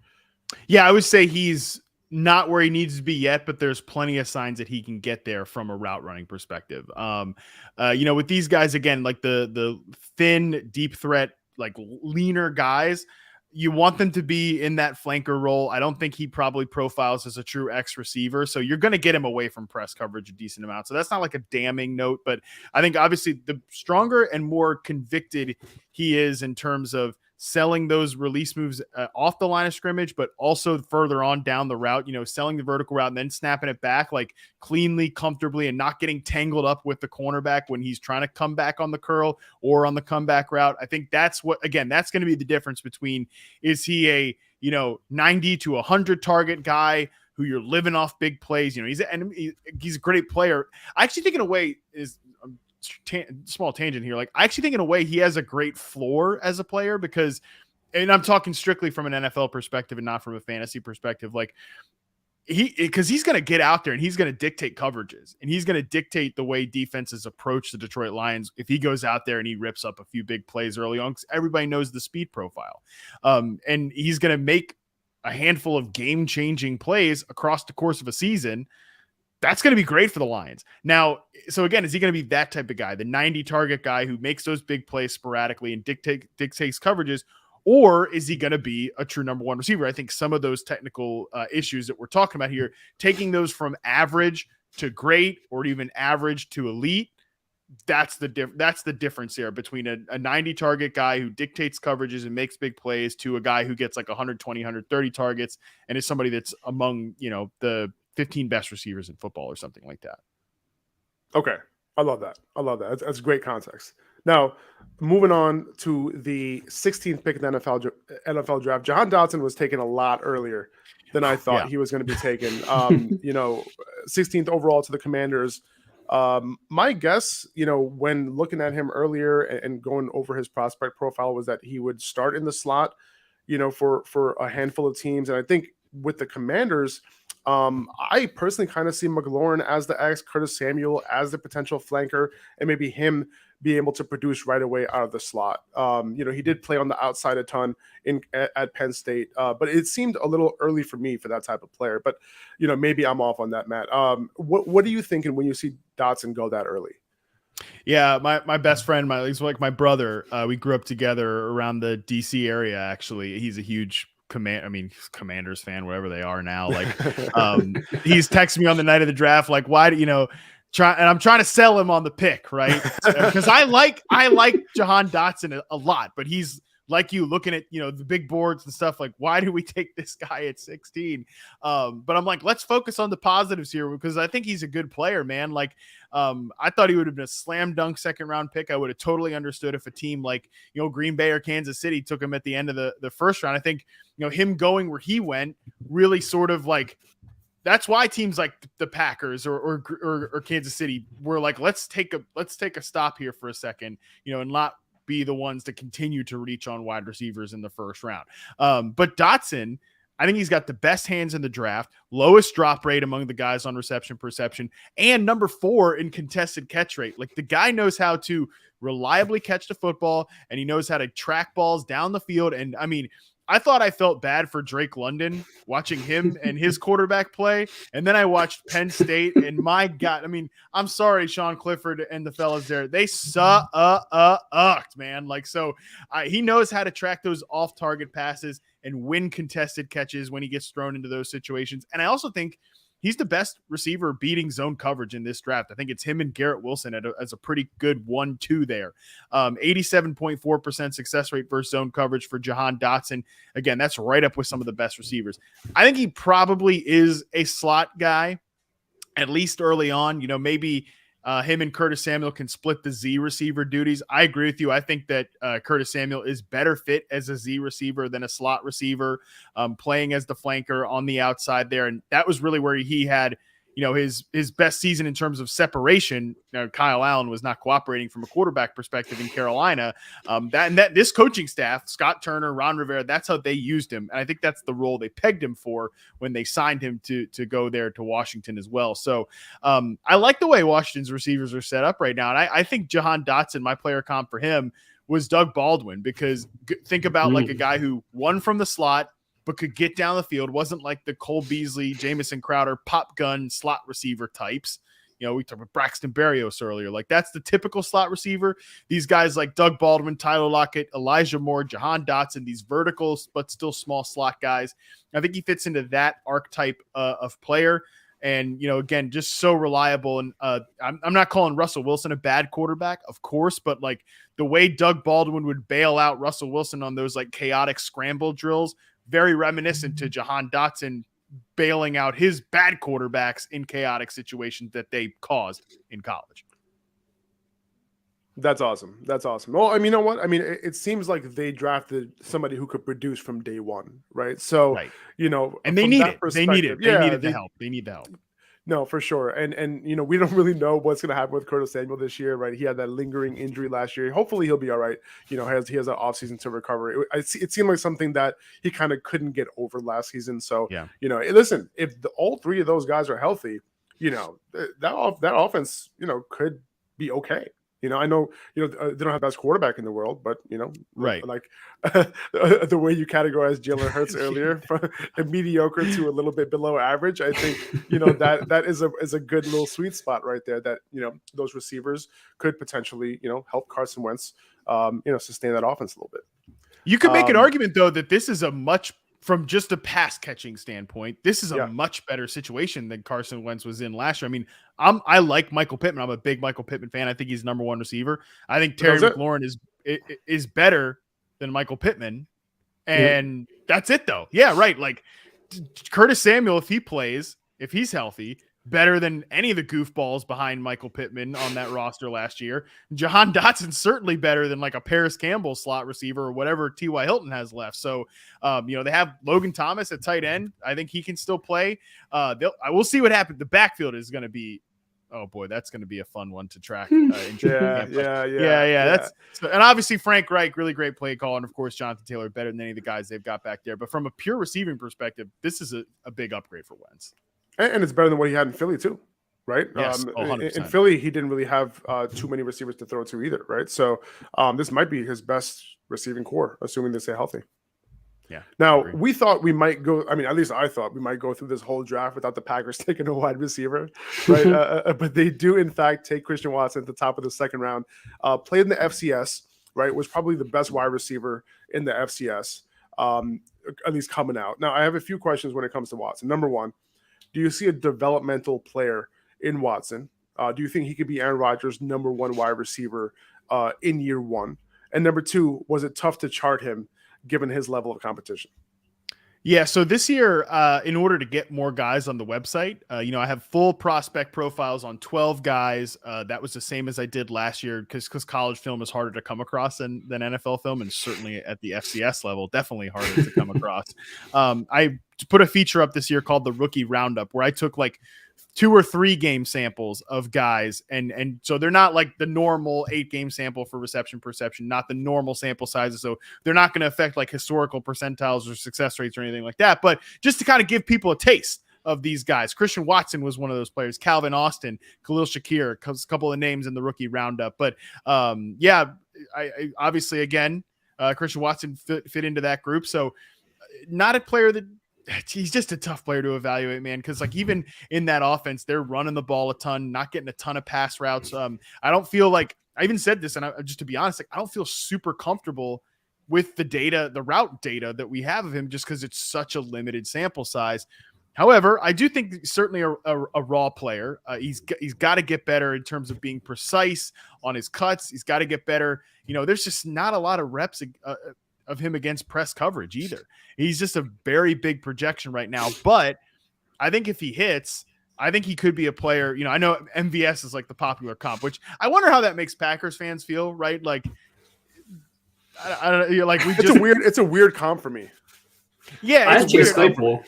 Yeah, I would say he's not where he needs to be yet, but there's plenty of signs that he can get there from a route running perspective. With these guys, again, like the thin, deep threat, like leaner guys, you want them to be in that flanker role. I don't think he probably profiles as a true X receiver. So you're going to get him away from press coverage a decent amount. So that's not like a damning note, but I think obviously the stronger and more convicted he is in terms of selling those release moves off the line of scrimmage, but also further on down the route, selling the vertical route and then snapping it back like cleanly, comfortably, and not getting tangled up with the cornerback when he's trying to come back on the curl or on the comeback route. I think that's that's going to be the difference between, is he a, 90 to 100 target guy who you're living off big plays? He's a great player. I actually think in a way is small tangent here. Like, I actually think in a way he has a great floor as a player because, and I'm talking strictly from an NFL perspective and not from a fantasy perspective. Like, because he's going to get out there and he's going to dictate coverages and he's going to dictate the way defenses approach the Detroit Lions. If he goes out there and he rips up a few big plays early on, because everybody knows the speed profile. And he's going to make a handful of game-changing plays across the course of a season. That's going to be great for the Lions. Now, so again, is he going to be that type of guy, the 90 target guy who makes those big plays sporadically and dictates coverages? Or is he going to be a true number one receiver? I think some of those technical issues that we're talking about here, taking those from average to great or even average to elite, that's the difference here between a 90 target guy who dictates coverages and makes big plays to a guy who gets like 120, 130 targets and is somebody that's among, the 15 best receivers in football or something like that. Okay. I love that. That's great context. Now, moving on to the 16th pick in the NFL draft, Jahan Dotson was taken a lot earlier than I thought he was going to be taken. 16th overall to the Commanders. My guess, when looking at him earlier and going over his prospect profile was that he would start in the slot, for a handful of teams. And I think with the Commanders, I personally kind of see McLaurin as the X, Curtis Samuel as the potential flanker, and maybe him be able to produce right away out of the slot. He did play on the outside a ton at Penn State, but it seemed a little early for me for that type of player. But, maybe I'm off on that, Matt. What are you thinking when you see Dotson go that early? Yeah, my best friend, he's like my brother. We grew up together around the DC area. Actually, he's a huge Commanders fan, whatever they are now. Like, he's texting me on the night of the draft, like, why do and I'm trying to sell him on the pick, right? Because I like Jahan Dotson a lot, but he's like you looking at the big boards and stuff. Like, why do we take this guy at 16? But I'm like, let's focus on the positives here because I think he's a good player, man. Like, I thought he would have been a slam dunk second round pick. I would have totally understood if a team like Green Bay or Kansas City took him at the end of the first round. I think him going where he went really sort of like. That's why teams like the Packers or Kansas City were like, let's take a stop here for a second, and not be the ones to continue to reach on wide receivers in the first round. But Dotson, I think he's got the best hands in the draft, lowest drop rate among the guys on reception perception, and number 4 in contested catch rate. Like, the guy knows how to reliably catch the football, and he knows how to track balls down the field. And I thought I felt bad for Drake London watching him and his quarterback play. And then I watched Penn State, and my God, I'm sorry, Sean Clifford and the fellas there. They sucked, man. Like, so he knows how to track those off-target passes and win contested catches when he gets thrown into those situations. And I also think he's the best receiver beating zone coverage in this draft. I think it's him and Garrett Wilson as a pretty good 1-2 there. 87.4% success rate versus zone coverage for Jahan Dotson. Again, that's right up with some of the best receivers. I think he probably is a slot guy, at least early on. Maybe him and Curtis Samuel can split the Z receiver duties. I agree with you. I think that Curtis Samuel is better fit as a Z receiver than a slot receiver, playing as the flanker on the outside there. And that was really where he had, his best season in terms of separation. Kyle Allen was not cooperating from a quarterback perspective in Carolina. This coaching staff, Scott Turner, Ron Rivera, that's how they used him. And I think that's the role they pegged him for when they signed him to go there to Washington as well. So I like the way Washington's receivers are set up right now. And I think Jahan Dotson, my player comp for him was Doug Baldwin, because think about like a guy who won from the slot, but could get down the field, wasn't like the Cole Beasley, Jameson Crowder, pop gun slot receiver types. We talked about Braxton Berrios earlier. Like, that's the typical slot receiver. These guys like Doug Baldwin, Tyler Lockett, Elijah Moore, Jahan Dotson, these verticals but still small slot guys. I think he fits into that archetype of player. And, again, just so reliable. And I'm not calling Russell Wilson a bad quarterback, of course, but like the way Doug Baldwin would bail out Russell Wilson on those like chaotic scramble drills, very reminiscent to Jahan Dotson bailing out his bad quarterbacks in chaotic situations that they caused in college. That's awesome. Well, you know what? It seems like they drafted somebody who could produce from day one, right? So, right. And they need it. They need it. They needed the help. They need the help. No, for sure. And we don't really know what's going to happen with Curtis Samuel this year, right? He had that lingering injury last year. Hopefully he'll be all right. He has an offseason to recover. It seemed like something that he kind of couldn't get over last season. So, Yeah. Listen, if all three of those guys are healthy, that offense, could be okay. I know, they don't have the best quarterback in the world, but Right. like the way you categorize Jalen Hurts earlier, from a mediocre to a little bit below average, I think that is a good little sweet spot right there. That those receivers could potentially help Carson Wentz sustain that offense a little bit. You could make an argument though that this is from just a pass catching standpoint, this is a Yeah. much better situation than Carson Wentz was in last year. I mean, I like Michael Pittman. I'm a big Michael Pittman fan. I think he's number one receiver. I think Terry McLaurin is better than Michael Pittman. And that's it though. Yeah, right. Like Curtis Samuel, if he plays, if he's healthy, better than any of the goofballs behind Michael Pittman on that roster last year. Jahan Dotson certainly better than like a Paris Campbell slot receiver or whatever T.Y. Hilton has left. So, they have Logan Thomas at tight end. I think he can still play. I will see what happens. The backfield is going to be, oh boy, that's going to be a fun one to track. Yeah. And obviously Frank Reich, really great play call. And of course, Jonathan Taylor better than any of the guys they've got back there. But from a pure receiving perspective, this is a big upgrade for Wentz. And it's better than what he had in Philly too, right? Yes, in Philly, he didn't really have too many receivers to throw to either, right? So this might be his best receiving core, assuming they stay healthy. Yeah. Now, we thought we might go, at least I thought we might go through this whole draft without the Packers taking a wide receiver, right? But they do, in fact, take Christian Watson at the top of the second round. Played in the FCS, right? Was probably the best wide receiver in the FCS, at least coming out. Now, I have a few questions when it comes to Watson. Number one, do you see a developmental player in Watson? Do you think he could be Aaron Rodgers' number one wide receiver in year one? And number two, was it tough to chart him given his level of competition? Yeah, so this year, in order to get more guys on the website, I have full prospect profiles on 12 guys. That was the same as I did last year because college film is harder to come across than NFL film, and certainly at the FCS level, definitely harder to come across. I put a feature up this year called the Rookie Roundup, where I took like 2 or 3 game samples of guys. And so they're not like the normal 8-game sample for reception perception, not the normal sample sizes. So they're not going to affect like historical percentiles or success rates or anything like that. But just to kind of give people a taste of these guys. Christian Watson was one of those players, Calvin Austin, Khalil Shakir, a couple of names in the Rookie Roundup. But I obviously, again, Christian Watson fit into that group. So not a player that, he's just a tough player to evaluate, man. Because like even in that offense, they're running the ball a ton, not getting a ton of pass routes. I don't feel like, I even said this, and just to be honest, like I don't feel super comfortable with the data, the route data that we have of him, just because it's such a limited sample size. However, I do think certainly a raw player. He's got to get better in terms of being precise on his cuts. He's got to get better. There's just not a lot of reps of him against press coverage either. He's just a very big projection right now, but I think if he hits, I think he could be a player. I know MVS is like the popular comp, which I wonder how that makes Packers fans feel, right? Like, I don't know. Like it's a weird comp for me. Yeah. I had Chase Claypool.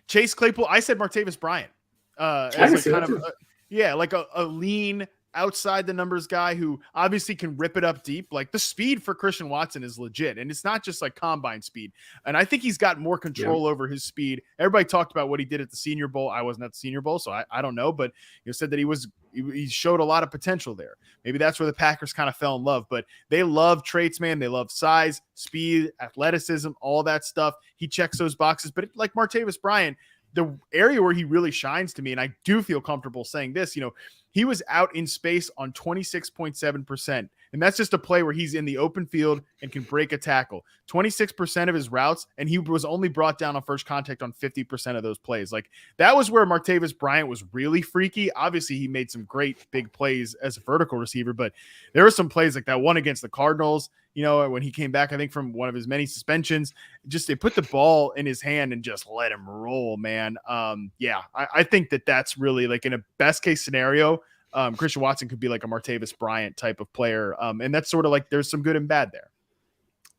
Chase Claypool. I said Martavis Bryant. As a kind of like a lean outside the numbers guy who obviously can rip it up deep. Like the speed for Christian Watson is legit, and it's not just like combine speed. And I think he's got more control over his speed. Everybody talked about what he did at the Senior Bowl. I wasn't at the Senior Bowl, so I don't know, but said that he showed a lot of potential there. Maybe that's where the Packers kind of fell in love, but they love traits, man. They love size, speed, athleticism, all that stuff. He checks those boxes, but like Martavis Bryant, the area where he really shines to me, and I do feel comfortable saying this, he was out in space on 26.7%. And that's just a play where he's in the open field and can break a tackle. 26% of his routes, and he was only brought down on first contact on 50% of those plays. Like that was where Martavis Bryant was really freaky. Obviously, he made some great big plays as a vertical receiver, but there were some plays like that one against the Cardinals, when he came back, I think from one of his many suspensions, just they put the ball in his hand and just let him roll, man. I think that's really like in a best case scenario, Christian Watson could be like a Martavis Bryant type of player. And that's sort of like there's some good and bad there.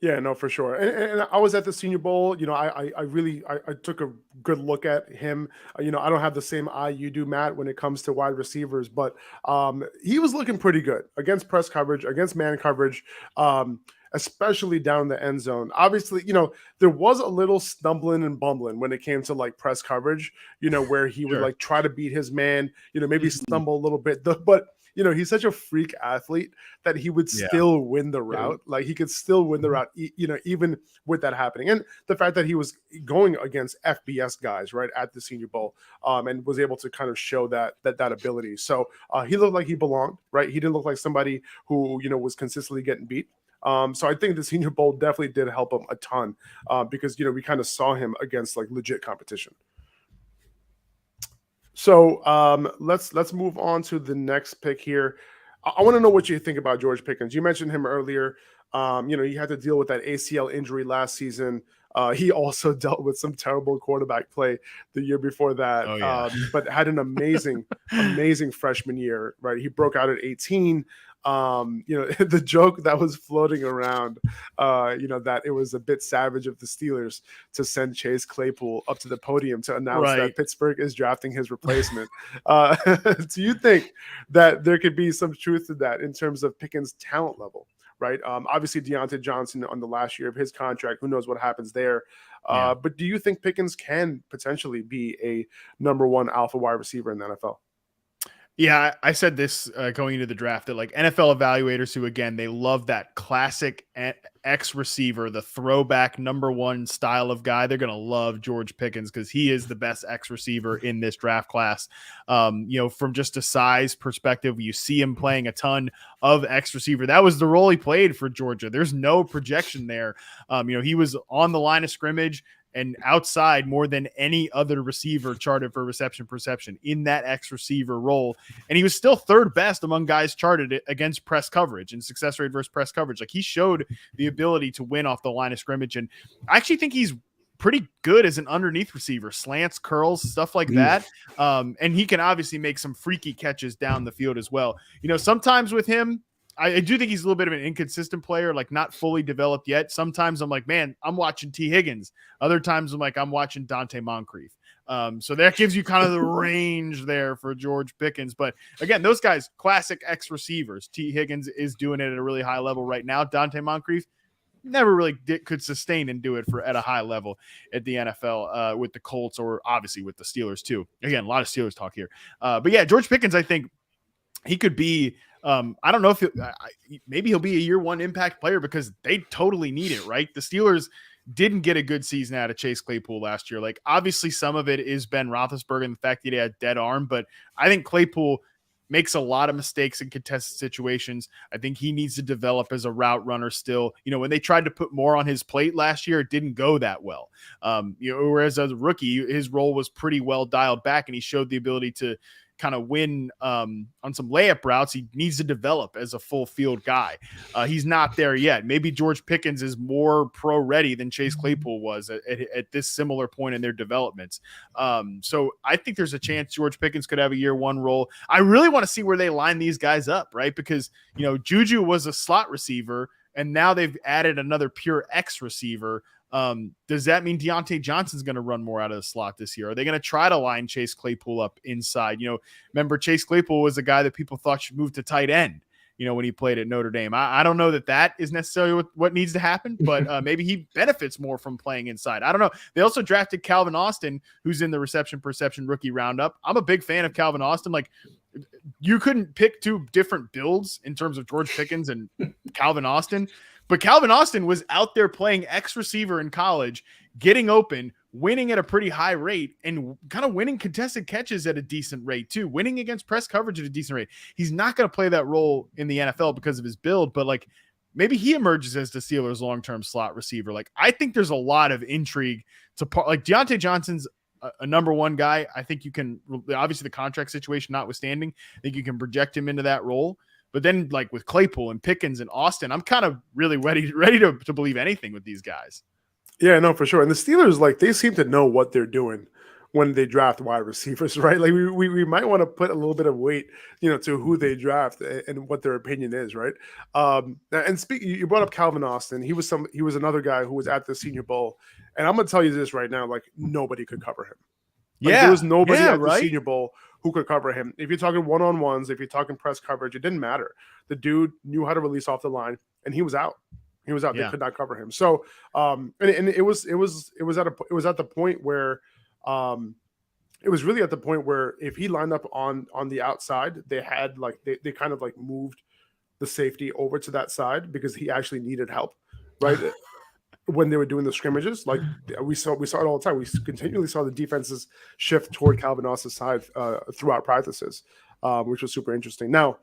Yeah, no, for sure. And I was at the Senior Bowl. I took a good look at him. I don't have the same eye you do, Matt, when it comes to wide receivers, but he was looking pretty good against press coverage, against man coverage, especially down in the end zone. Obviously, there was a little stumbling and bumbling when it came to like press coverage, where he would Sure. like try to beat his man, maybe stumble a little bit, but he's such a freak athlete that he would still win the route. Like he could still win the route, even with that happening. And the fact that he was going against FBS guys, right, at the Senior Bowl, and was able to kind of show that ability. So he looked like he belonged, right? He didn't look like somebody who, was consistently getting beat. So I think the Senior Bowl definitely did help him a ton because, we kind of saw him against like legit competition. So let's move on to the next pick here. I want to know what you think about George Pickens. You mentioned him earlier. He had to deal with that ACL injury last season. He also dealt with some terrible quarterback play the year before that, but had an amazing freshman year, right? He broke out at 18. The joke that was floating around, that it was a bit savage of the Steelers to send Chase Claypool up to the podium to announce that Pittsburgh is drafting his replacement. Do you think that there could be some truth to that in terms of Pickens' talent level? Right. Obviously, Deontay Johnson on the last year of his contract. Who knows what happens there? But do you think Pickens can potentially be a number one alpha wide receiver in the NFL? Yeah, I said this going into the draft that like NFL evaluators who, again, they love that classic X receiver, the throwback number one style of guy. They're going to love George Pickens because he is the best X receiver in this draft class. From just a size perspective, you see him playing a ton of X receiver. That was the role he played for Georgia. There's no projection there. He was on the line of scrimmage and outside more than any other receiver charted for reception perception in that X receiver role. And he was still third best among guys charted against press coverage and success rate versus press coverage. Like he showed the ability to win off the line of scrimmage. And I actually think he's pretty good as an underneath receiver, slants, curls, stuff like that. And he can obviously make some freaky catches down the field as well. Sometimes with him, I do think he's a little bit of an inconsistent player, like not fully developed yet. Sometimes I'm like, man, I'm watching T. Higgins. Other times I'm like, I'm watching Dante Moncrief. So that gives you kind of the range there for George Pickens. But again, those guys, classic X receivers. T. Higgins is doing it at a really high level right now. Dante Moncrief never really could sustain and do it at a high level at the NFL with the Colts or obviously with the Steelers too. Again, a lot of Steelers talk here. But yeah, George Pickens, I think he could be I don't know if maybe he'll be a year one impact player because they totally need it, right? The Steelers didn't get a good season out of Chase Claypool last year. Like obviously some of it is Ben Roethlisberger and the fact that he had a dead arm, but I think Claypool makes a lot of mistakes in contested situations. I think he needs to develop as a route runner still. When they tried to put more on his plate last year, it didn't go that well. Whereas as a rookie, his role was pretty well dialed back and he showed the ability to kind of win on some layup routes. He needs to develop as a full field guy. He's not there yet. Maybe George Pickens is more pro ready than Chase Claypool was at this similar point in their developments. So I think there's a chance George Pickens could have a year one role. I really want to see where they line these guys up, right? Because, Juju was a slot receiver and now they've added another pure X receiver. Does that mean Deontay Johnson's going to run more out of the slot this year? Are they going to try to line Chase Claypool up inside? Remember Chase Claypool was a guy that people thought should move to tight end, when he played at Notre Dame. I don't know that is necessarily what needs to happen, but maybe he benefits more from playing inside. I don't know. They also drafted Calvin Austin, who's in the reception perception rookie roundup. I'm a big fan of Calvin Austin. Like you couldn't pick two different builds in terms of George Pickens and Calvin Austin. But Calvin Austin was out there playing X receiver in college, getting open, winning at a pretty high rate, and kind of winning contested catches at a decent rate too, winning against press coverage at a decent rate. He's not going to play that role in the NFL because of his build, but like maybe he emerges as the Steelers' long-term slot receiver. Like I think there's a lot of intrigue to like Deontay Johnson's a number one guy. I think you can, obviously the contract situation notwithstanding, I think you can project him into that role. But then like with Claypool and Pickens and Austin, I'm kind of really ready to believe anything with these guys. Yeah, no, for sure. And the Steelers, like they seem to know what they're doing when they draft wide receivers, right? Like we might want to put a little bit of weight, to who they draft and what their opinion is, right? And you brought up Calvin Austin. He was another guy who was at the Senior Bowl, and I'm gonna tell you this right now, like nobody could cover him. Like, there was nobody at the Senior Bowl who could cover him. If you're talking one-on-ones, if you're talking press coverage, it didn't matter. The dude knew how to release off the line, and he was out. He was out. Yeah. They could not cover him. So, and it was at the point where, it was really at the point where if he lined up on the outside, they had like they kind of like moved the safety over to that side because he actually needed help, right? When they were doing the scrimmages, like we saw it all the time. We continually saw the defenses shift toward Calvin Austin's side throughout practices, which was super interesting. Now,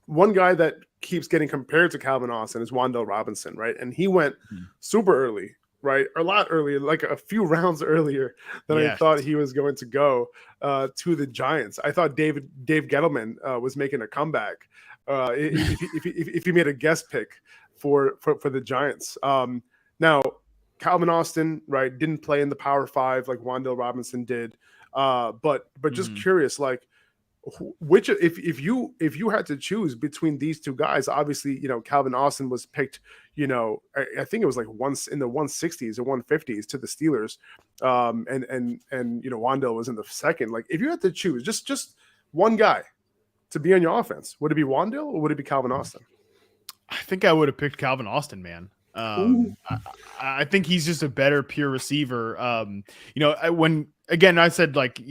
one guy that keeps getting compared to Calvin Austin is Wan'Dale Robinson, right? And he went super early, right? A lot earlier, like a few rounds earlier than I thought he was going to go to the Giants. I thought Dave Gettleman was making a comeback if he made a guest pick for the Giants. Now, Calvin Austin, right, didn't play in the Power 5 like Wan'Dale Robinson did, but just curious, like, which if you had to choose between these two guys, obviously Calvin Austin was picked, I think it was like once in the 160s or 150s to the Steelers, and Wan'Dale was in the second. Like, if you had to choose just one guy to be on your offense, would it be Wan'Dale or would it be Calvin Austin? I think I would have picked Calvin Austin, man. I think he's just a better pure receiver. I said, like,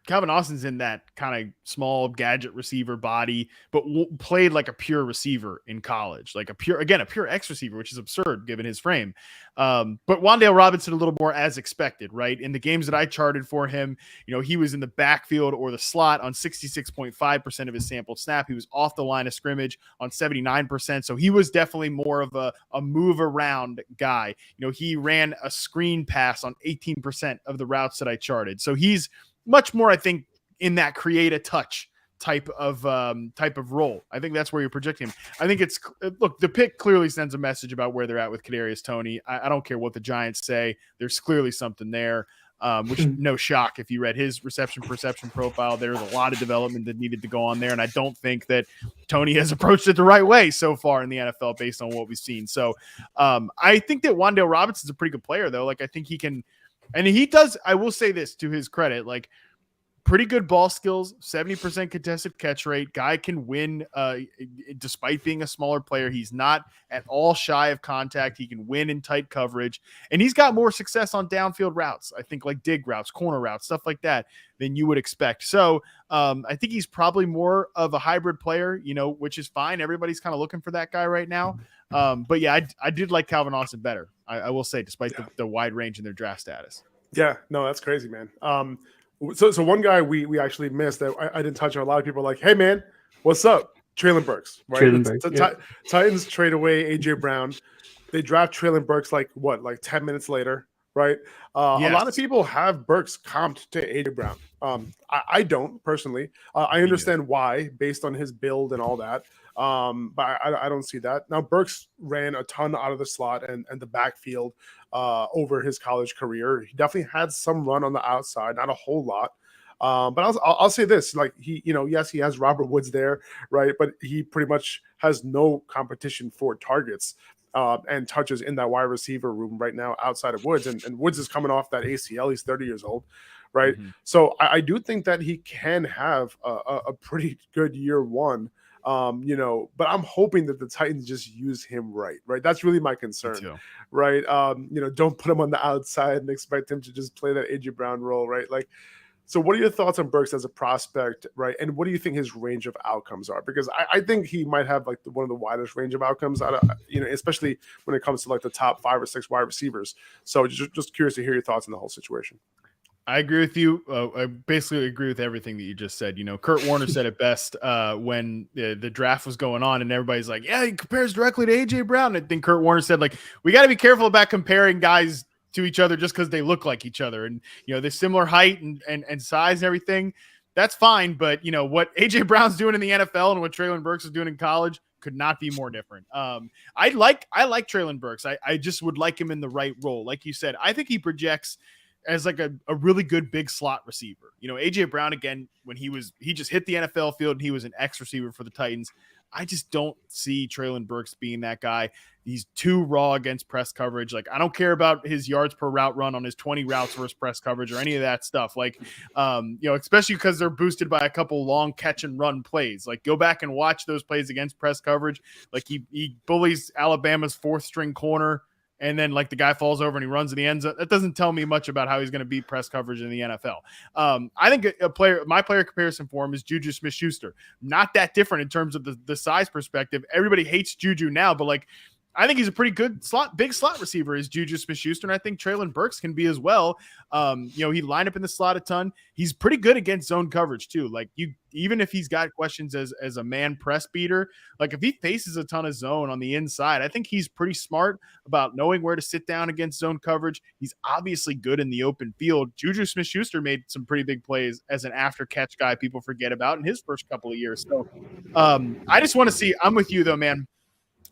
Calvin Austin's in that kind of small gadget receiver body, but played like a pure receiver in college, like a pure X receiver, which is absurd given his frame. But Wan'Dale Robinson a little more as expected, right? In the games that I charted for him, he was in the backfield or the slot on 66.5% of his sampled snap. He was off the line of scrimmage on 79%. So he was definitely more of a move around guy. He ran a screen pass on 18% of the routes that I charted. So he's much more, I think, in that create a touch type of role. I think that's where you're projecting him. I think the pick clearly sends a message about where they're at with Kadarius Toney. I don't care what the Giants say. There's clearly something there, which no shock if you read his reception perception profile. There's a lot of development that needed to go on there, and I don't think that Toney has approached it the right way so far in the NFL based on what we've seen. So I think that Wan'Dale Robinson's a pretty good player, though. Like, I think he can. And he does, I will say this to his credit, like, pretty good ball skills, 70% contested catch rate. Guy can win despite being a smaller player. He's not at all shy of contact. He can win in tight coverage. And he's got more success on downfield routes, I think, like dig routes, corner routes, stuff like that, than you would expect. So I think he's probably more of a hybrid player, which is fine. Everybody's kind of looking for that guy right now. But yeah, I did like Calvin Austin better, I will say, despite the wide range in their draft status. Yeah, no, that's crazy, man. So one guy we actually missed that I didn't touch on. A lot of people are like, hey, man, what's up? Treylon Burks, right? Treylon Burks, Titans trade away A.J. Brown. They draft Treylon Burks like 10 minutes later, right? A lot of people have Burks comped to A.J. Brown. I don't personally. I understand why, based on his build and all that. But I don't see that. Now, Burks ran a ton out of the slot and the backfield over his college career. He definitely had some run on the outside, not a whole lot. But I'll say this, like, he, yes, he has Robert Woods there, right? But he pretty much has no competition for targets and touches in that wide receiver room right now outside of Woods. And Woods is coming off that ACL. He's 30 years old, right? Mm-hmm. So I do think that he can have a pretty good year one. But I'm hoping that the Titans just use him right? That's really my concern, right? Don't put him on the outside and expect him to just play that A.J. Brown role, right? Like, so what are your thoughts on Burks as a prospect, right? And what do you think his range of outcomes are? Because I think he might have like one of the widest range of outcomes out of, especially when it comes to like the top 5 or 6 wide receivers. So just curious to hear your thoughts on the whole situation. I agree with you. I basically agree with everything that you just said. Kurt Warner said it best when the draft was going on, and everybody's like, yeah, he compares directly to A.J. Brown. I think Kurt Warner said, like, we got to be careful about comparing guys to each other just because they look like each other. And, they're similar height and size and everything. That's fine. But, what A.J. Brown's doing in the NFL and what Treylon Burks is doing in college could not be more different. I like Treylon Burks. I just would like him in the right role. Like you said, I think he projects as like a really good big slot receiver. You know, AJ Brown, again, when he just hit the NFL field and he was an X receiver for the Titans. I just don't see Treylon Burks being that guy. He's too raw against press coverage. Like, I don't care about his yards per route run on his 20 routes versus press coverage or any of that stuff. Like, you know, especially because they're boosted by a couple long catch and run plays. Like, go back and watch those plays against press coverage. Like, he bullies Alabama's 4th string corner, and then like the guy falls over and he runs in the end zone. That doesn't tell me much about how he's going to beat press coverage in the NFL. I think my player comparison for him is Juju Smith-Schuster. Not that different in terms of the size perspective. Everybody hates Juju now, but like, I think he's a pretty good big slot receiver is Juju Smith-Schuster, and I think Treylon Burks can be as well. You know, he lined up in the slot a ton. He's pretty good against zone coverage too. Like, even if he's got questions as a man press beater, like if he faces a ton of zone on the inside, I think he's pretty smart about knowing where to sit down against zone coverage. He's obviously good in the open field. Juju Smith-Schuster made some pretty big plays as an after catch guy people forget about in his first couple of years. So I just want to see, I'm with you though, man.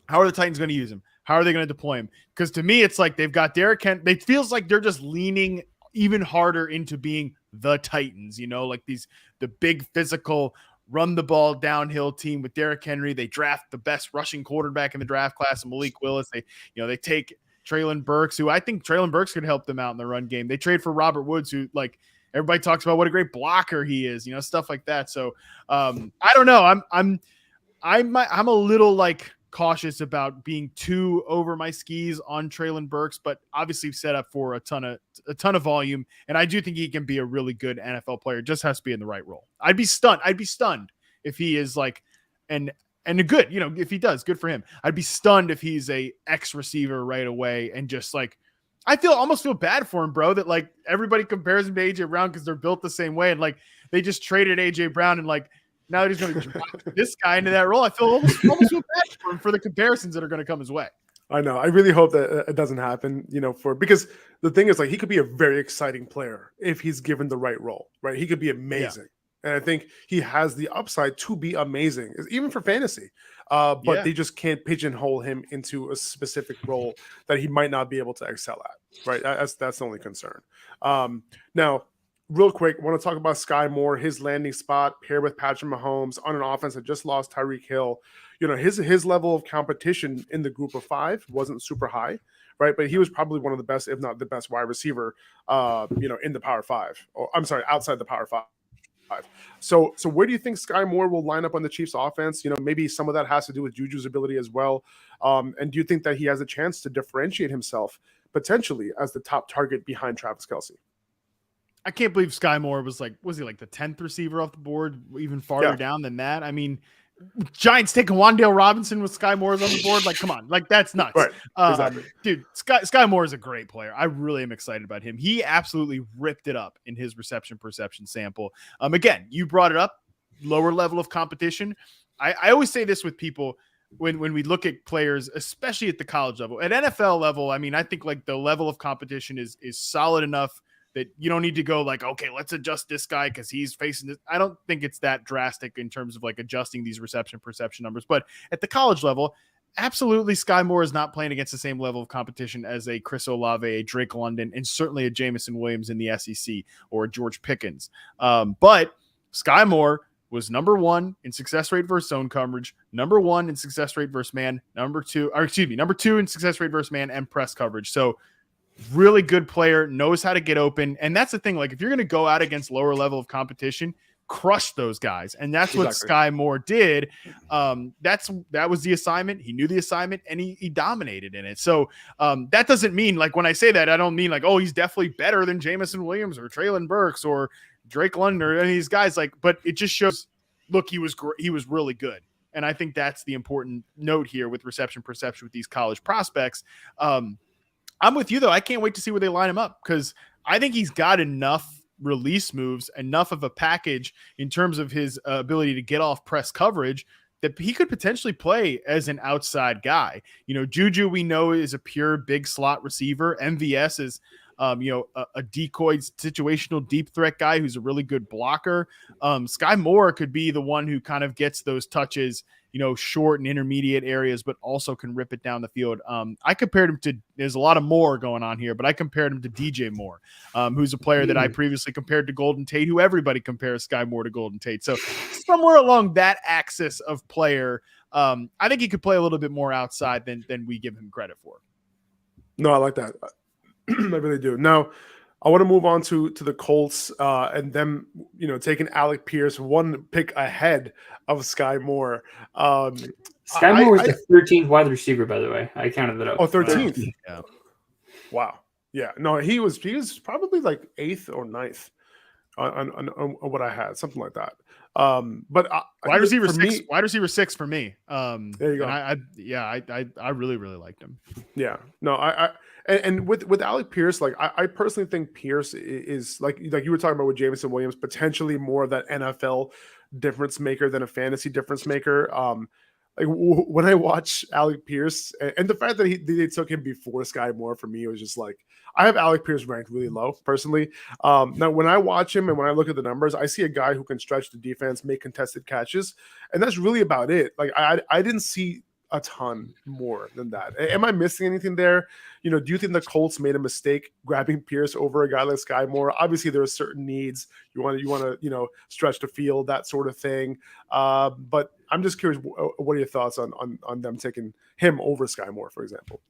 How are the Titans going to use him? How are they going to deploy him? Because to me, it's like they've got Derrick Henry. It feels like they're just leaning even harder into being the Titans, you know, like the big physical run the ball downhill team with Derrick Henry. They draft the best rushing quarterback in the draft class, Malik Willis. They take Treylon Burks, who I think Treylon Burks could help them out in the run game. They trade for Robert Woods, who like everybody talks about what a great blocker he is, you know, stuff like that. So I don't know. I'm a little like cautious about being too over my skis on Treylon Burks, but obviously set up for a ton of volume. And I do think he can be a really good NFL player. Just has to be in the right role. I'd be stunned if he is like, and a good, you know, if he does, good for him. I'd be stunned if he's a X receiver right away. And just like, I almost feel bad for him, bro, that like everybody compares him to AJ Brown because they're built the same way. And like, they just traded AJ Brown and like, now he's going to drop this guy into that role. I feel almost feel bad for him for the comparisons that are going to come his way. I know. I really hope that it doesn't happen, you know, because the thing is, like, he could be a very exciting player if he's given the right role, right? He could be amazing. Yeah. And I think he has the upside to be amazing, even for fantasy. But they just can't pigeonhole him into a specific role that he might not be able to excel at, right? That's the only concern. Now, real quick, I want to talk about Skyy Moore, his landing spot paired with Patrick Mahomes on an offense that just lost Tyreek Hill. You know, his level of competition in the group of 5 wasn't super high, right? But he was probably one of the best, if not the best, wide receiver, you know, in the Power 5. Or I'm sorry, outside the Power 5. So where do you think Skyy Moore will line up on the Chiefs offense? You know, maybe some of that has to do with Juju's ability as well. And do you think that he has a chance to differentiate himself potentially as the top target behind Travis Kelce? I can't believe Skyy Moore was he like the 10th receiver off the board, even farther down than that? I mean, Giants taking Wan'Dale Robinson with Skyy Moore's on the board. Like, come on, like that's nuts. Right. Exactly. Dude, Skyy Moore is a great player. I really am excited about him. He absolutely ripped it up in his reception perception sample. Again, you brought it up, lower level of competition. I always say this with people when we look at players, especially at the college level. At NFL level, I mean, I think like the level of competition is solid enough that you don't need to go like, okay, let's adjust this guy because he's facing this. I don't think it's that drastic in terms of like adjusting these reception perception numbers. But at the college level, absolutely, Skyy Moore is not playing against the same level of competition as a Chris Olave, a Drake London, and certainly a Jameson Williams in the SEC or a George Pickens. But Skyy Moore was number 1 in success rate versus zone coverage, number 1 in success rate versus man, number 2 in success rate versus man and press coverage. So really good player, knows how to get open. And that's the thing. Like, if you're going to go out against lower level of competition, crush those guys. And that's what Skyy Moore did. That was the assignment. He knew the assignment and he dominated in it. So that doesn't mean, like, when I say that, I don't mean like, oh, he's definitely better than Jameson Williams or Treylon Burks or Drake London or any of these guys. Like, but it just shows, look, he was really good. And I think that's the important note here with reception perception with these college prospects. I'm with you, though. I can't wait to see where they line him up because I think he's got enough release moves, enough of a package in terms of his ability to get off press coverage that he could potentially play as an outside guy. You know, Juju, we know, is a pure big slot receiver. MVS is a decoy situational deep threat guy who's a really good blocker. Skyy Moore could be the one who kind of gets those touches, short and intermediate areas, but also can rip it down the field. I compared him to, there's a lot of Moore going on here, but I compared him to DJ Moore, who's a player that I previously compared to Golden Tate, who everybody compares Skyy Moore to Golden Tate. So somewhere along that axis of player, I think he could play a little bit more outside than we give him credit for. No, I like that. I really do. Now, I want to move on to the Colts and them, taking Alec Pierce one pick ahead of Skyy Moore. Skyy Moore was the 13th wide receiver, by the way. I counted that up. Oh, 13th. Yeah. Wow. Yeah. No, he was probably like 8th or 9th on what I had, something like that. But wide receiver 6 for me. There you go. And I really, really liked him. Yeah. No, and with Alec Pierce, like I personally think Pierce is like you were talking about with Jameson Williams, potentially more of that NFL difference maker than a fantasy difference maker. When I watch Alec Pierce and the fact that they took him before Skyy Moore, for me, it was just like, I have Alec Pierce ranked really low personally. Now when I watch him and when I look at the numbers, I see a guy who can stretch the defense, make contested catches, and that's really about it. Like I didn't see a ton more than that. Am I missing anything there? Do you think the Colts made a mistake grabbing Pierce over a guy like Skyy Moore? Obviously, there are certain needs. You want to stretch the field, that sort of thing. But I'm just curious, what are your thoughts on them taking him over Skyy Moore, for example?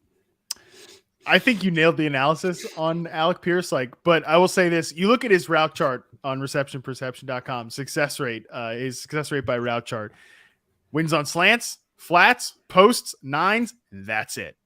I think you nailed the analysis on Alec Pierce. But I will say this: you look at his route chart on receptionperception.com, success rate, his success rate by route chart, wins on slants, flats, posts, nines. That's it.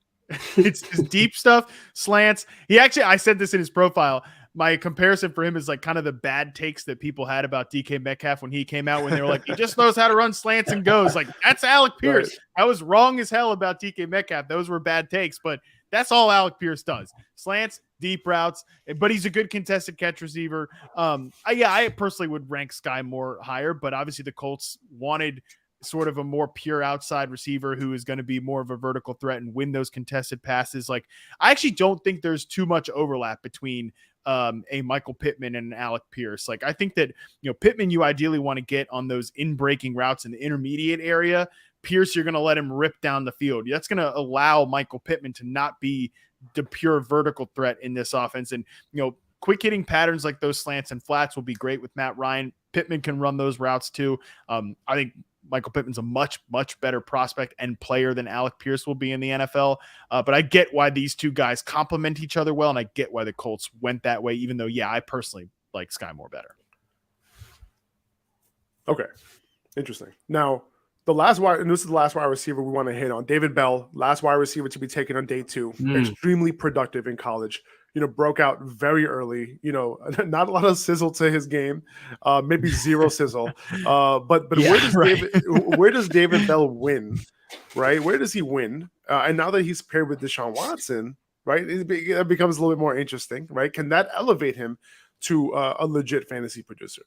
It's his deep stuff, slants. I said this in his profile. My comparison for him is like kind of the bad takes that people had about DK Metcalf when he came out, when they were like, he just knows how to run slants and goes. Like, that's Alec Pierce. Right. I was wrong as hell about DK Metcalf. Those were bad takes, but that's all Alec Pierce does. Slants, deep routes, but he's a good contested catch receiver. I personally would rank Skyy Moore higher, but obviously the Colts wanted sort of a more pure outside receiver who is going to be more of a vertical threat and win those contested passes. Like, I actually don't think there's too much overlap between a Michael Pittman and an Alec Pierce. Like, I think that, Pittman, you ideally want to get on those in-breaking routes in the intermediate area. Pierce, you're going to let him rip down the field. That's going to allow Michael Pittman to not be the pure vertical threat in this offense. And, quick hitting patterns like those slants and flats will be great with Matt Ryan. Pittman can run those routes too. I think Michael Pittman's a much, much better prospect and player than Alec Pierce will be in the NFL. But I get why these two guys complement each other well, and I get why the Colts went that way, even though, I personally like Skyy Moore better. Okay. Interesting. Now, this is the last wide receiver we want to hit on. David Bell, last wide receiver to be taken on day 2. Extremely productive in college. Broke out very early. Not a lot of sizzle to his game, maybe zero sizzle. But where does David Bell win? Right? Where does he win? And now that he's paired with Deshaun Watson, right, it becomes a little bit more interesting, right? Can that elevate him to a legit fantasy producer?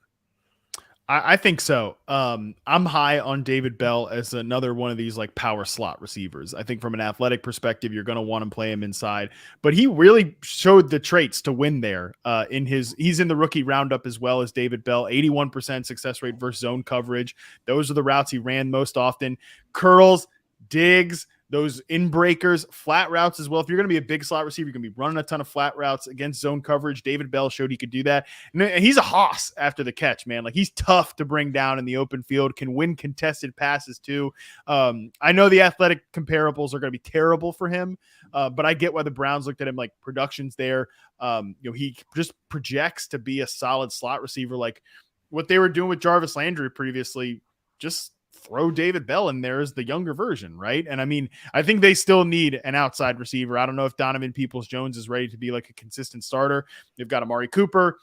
I think so. I'm high on David Bell as another one of these like power slot receivers. I think from an athletic perspective, you're going to want to play him inside, but he really showed the traits to win there. He's in the rookie roundup as well as David Bell, 81% success rate versus zone coverage. Those are the routes he ran most often. Curls, digs, those in breakers, flat routes as well. If you're going to be a big slot receiver, you're going to be running a ton of flat routes against zone coverage. David Bell showed he could do that. And he's a hoss after the catch, man. Like, he's tough to bring down in the open field, can win contested passes too. I know the athletic comparables are going to be terrible for him, but I get why the Browns looked at him like production's there. He just projects to be a solid slot receiver. Like what they were doing with Jarvis Landry previously, just throw David Bell in there as the younger version, right? And I mean, I think they still need an outside receiver. I don't know if Donovan Peoples-Jones is ready to be like a consistent starter. They've got Amari Cooper.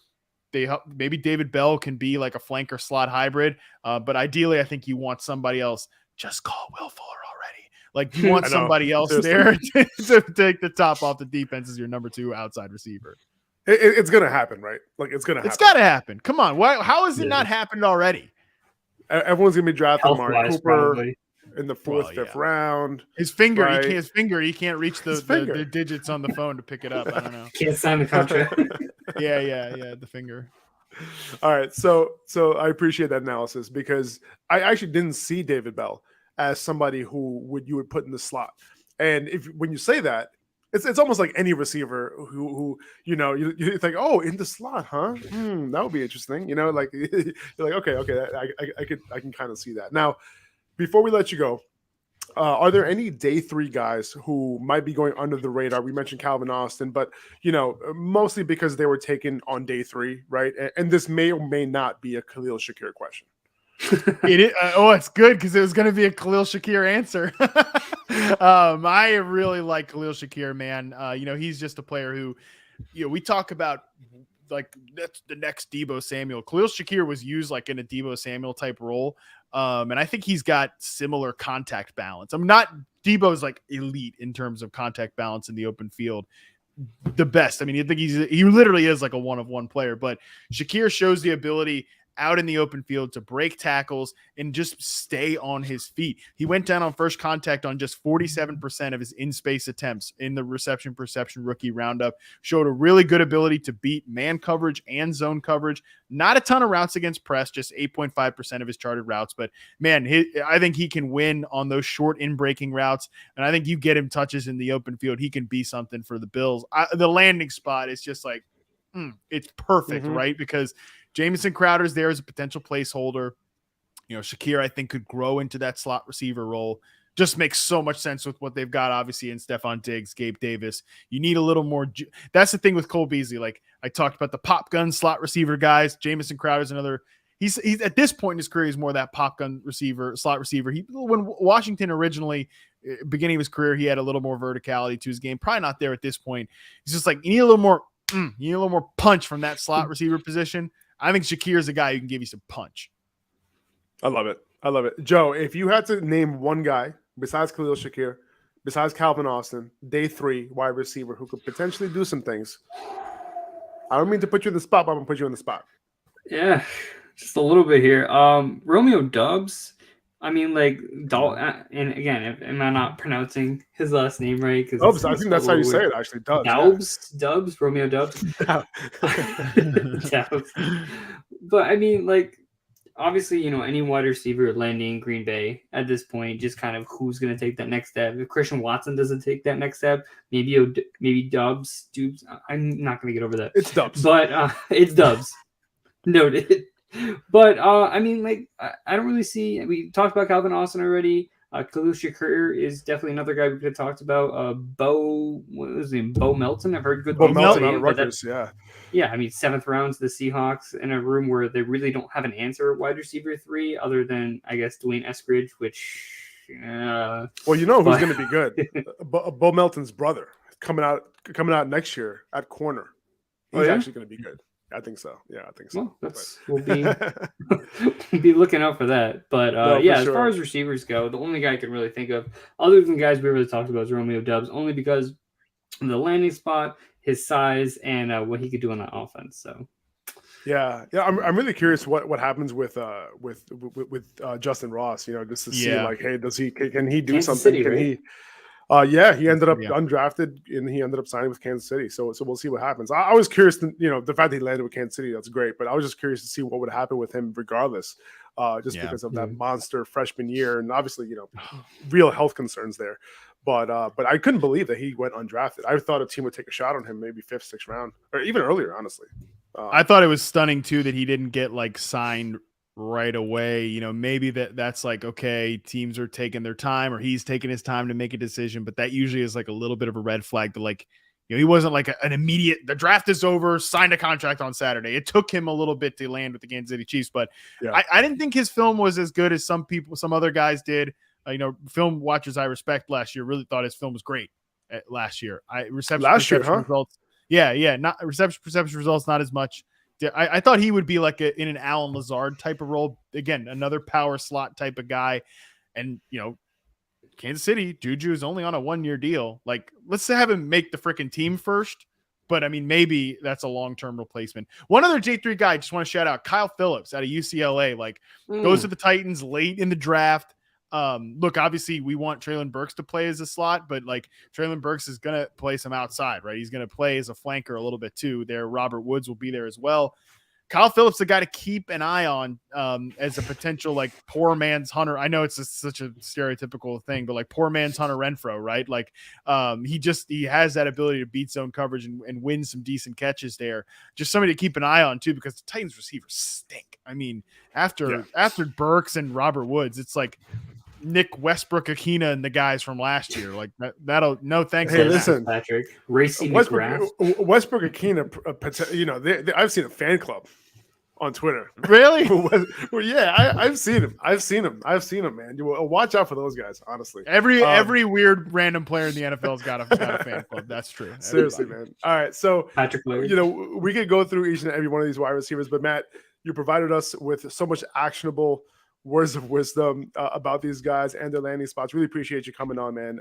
Maybe David Bell can be like a flanker slot hybrid. But ideally, I think you want somebody else. Just call Will Fuller already. Like, you want somebody else there to take the top off the defense as your number 2 outside receiver. It's going to happen, right? Like, it's going to happen. It's got to happen. Come on. How has it not happened already? Everyone's going to be drafting Amari Cooper. in the fourth, fifth round. His finger, right? he can't reach the digits on the phone to pick it up. I don't know. Can't sign the contract. Yeah, the finger. All right, so I appreciate that analysis because I actually didn't see David Bell as somebody who you would put in the slot. And when you say that, it's almost like any receiver who you think, oh, in the slot, huh? That would be interesting. Like you're like, okay, I can kind of see that. Now, before we let you go, are there any day 3 guys who might be going under the radar? We mentioned Calvin Austin, but mostly because they were taken on day 3, right? And this may or may not be a Khalil Shakir question. It is, it's good because it was going to be a Khalil Shakir answer. I really like Khalil Shakir, man. He's just a player who, we talk about like that's the next Deebo Samuel. Khalil Shakir was used like in a Deebo Samuel type role. And I think he's got similar contact balance. I'm not Deebo's like elite in terms of contact balance in the open field. The best. I mean, I think he literally is like a one-of-one player, but Shakir shows the ability out in the open field to break tackles and just stay on his feet. He went down on first contact on just 47% of his in-space attempts in the reception perception rookie roundup. Showed a really good ability to beat man coverage and zone coverage. Not a ton of routes against press, just 8.5% of his charted routes. But man, I think he can win on those short in-breaking routes. And I think you get him touches in the open field, he can be something for the Bills. The landing spot is just like, it's perfect, right? Because Jameson Crowder's there as a potential placeholder. Shakir, I think, could grow into that slot receiver role. Just makes so much sense with what they've got, obviously, in Stephon Diggs, Gabe Davis. You need a little more. That's the thing with Cole Beasley. Like I talked about the pop gun slot receiver guys. Jameson Crowder's another. He's at this point in his career, he's more that pop gun receiver, slot receiver. When Washington originally, beginning of his career, he had a little more verticality to his game. Probably not there at this point. He's just like, you need a little more. You need a little more punch from that slot receiver position. I think Shakir is a guy who can give you some punch. I love it. Joe, if you had to name one guy besides Khalil Shakir, besides Calvin Austin, day 3 wide receiver who could potentially do some things, I don't mean to put you in the spot, but I'm going to put you in the spot. Yeah, just a little bit here. Romeo Doubs. I mean, like, and again, am I not pronouncing his last name right? Doubs, I think that's how you say it, actually. Doubs, Romeo Doubs. Doubs. But, I mean, like, obviously, any wide receiver landing in Green Bay at this point, just kind of who's going to take that next step. If Christian Watson doesn't take that next step, maybe Doubs. I'm not going to get over that. It's Doubs. But it's Doubs. Noted. But, I mean, like, I don't really see – we talked about Calvin Austin already. Khalil Shakir is definitely another guy we could have talked about. What was his name? Bo Melton. I've heard good things. Bo Melton out of Rutgers, yeah. Yeah, I mean, 7th round to the Seahawks in a room where they really don't have an answer at wide receiver 3 other than, I guess, Dwayne Eskridge, which well, who's going to be good? Bo Melton's brother coming out next year at corner. He's actually going to be good. I think so. Yeah, I think so. Well, we'll be looking out for that. But as far as receivers go, the only guy I can really think of, other than guys we really talked about, is Romeo Doubs, only because of the landing spot, his size, and what he could do on that offense. So, yeah, I'm really curious what happens with Justin Ross. Just to see like, hey, can he do Kansas something? City, Can right? he? He ended up undrafted and he ended up signing with Kansas City. So we'll see what happens. I was curious to, the fact that he landed with Kansas City, that's great. But I was just curious to see what would happen with him regardless, because of that monster freshman year. And obviously, real health concerns there. But I couldn't believe that he went undrafted. I thought a team would take a shot on him, maybe 5th, 6th round, or even earlier, honestly. I thought it was stunning, too, that he didn't get like signed right away. Maybe that's like, okay, teams are taking their time or he's taking his time to make a decision, but that usually is like a little bit of a red flag to like, he wasn't like an immediate, the draft is over, signed a contract on Saturday. It took him a little bit to land with the Kansas City Chiefs, but I didn't think his film was as good as some other guys did. Film watchers I respect last year really thought his film was great last year. Reception results. Yeah. Not reception perception results, not as much. I thought he would be like in an Alan Lazard type of role. Again, another power slot type of guy. And, Kansas City, Juju is only on a 1-year deal. Like, let's have him make the freaking team first. But, I mean, maybe that's a long-term replacement. One other J3 guy I just want to shout out, Kyle Phillips out of UCLA. Like, goes to the Titans late in the draft. Look, obviously we want Treylon Burks to play as a slot, but like Treylon Burks is going to play some outside, right? He's going to play as a flanker a little bit too. There, Robert Woods will be there as well. Kyle Phillips, the guy to keep an eye on as a potential like poor man's Hunter. I know it's such a stereotypical thing, but like poor man's Hunter Renfrow, right? Like he has that ability to beat zone coverage and win some decent catches there. Just somebody to keep an eye on too, because the Titans receivers stink. I mean, after Burks and Robert Woods, it's like Nick Westbrook-Akina and the guys from last year. Like that'll no thanks. Hey, listen, Patrick, Racy McGrath. Westbrook-Akina, I've seen a fan club on Twitter. Really? Well, yeah, I've seen him. I've seen him, man. Watch out for those guys, honestly. Every weird random player in the NFL's got a fan club. That's true. Seriously, man. All right, so Patrick Blair. we could go through each and every one of these wide receivers, but Matt, you provided us with so much actionable words of wisdom about these guys and their landing spots. Really appreciate you coming on, man.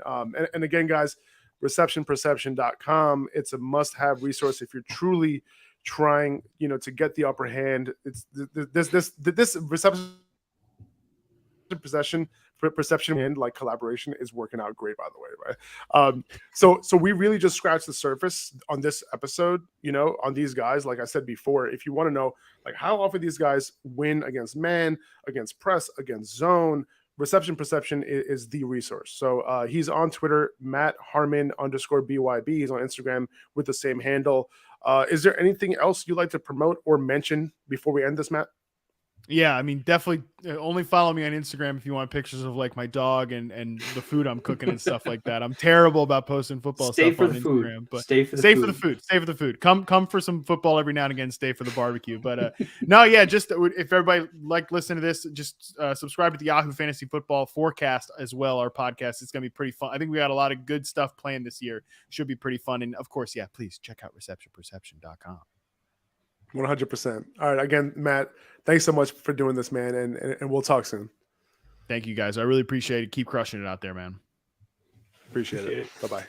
And again, guys, receptionperception.com. It's a must-have resource if you're truly trying, to get the upper hand. It's this reception perception and like collaboration is working out great, by the way, right? So we really just scratched the surface on this episode, on these guys. Like I said before, if you want to know like how often these guys win against man, against press, against zone, reception perception is the resource. So he's on Twitter, Matt Harmon _BYB. He's on Instagram with the same handle. Is there anything else you'd like to promote or mention before we end this, Matt? Yeah, I mean, definitely only follow me on Instagram if you want pictures of like my dog and the food I'm cooking and stuff like that. I'm terrible about posting football stuff on Instagram, but stay for the food. Come for some football every now and again. Stay for the barbecue. But no, yeah, just if everybody like listening to this, just subscribe to the Yahoo Fantasy Football Forecast as well. Our podcast. It's gonna be pretty fun. I think we got a lot of good stuff planned this year. Should be pretty fun. And of course, yeah, please check out receptionperception.com. 100%. All right. Again, Matt, thanks so much for doing this, man. And we'll talk soon. Thank you, guys. I really appreciate it. Keep crushing it out there, man. Appreciate it. Bye-bye.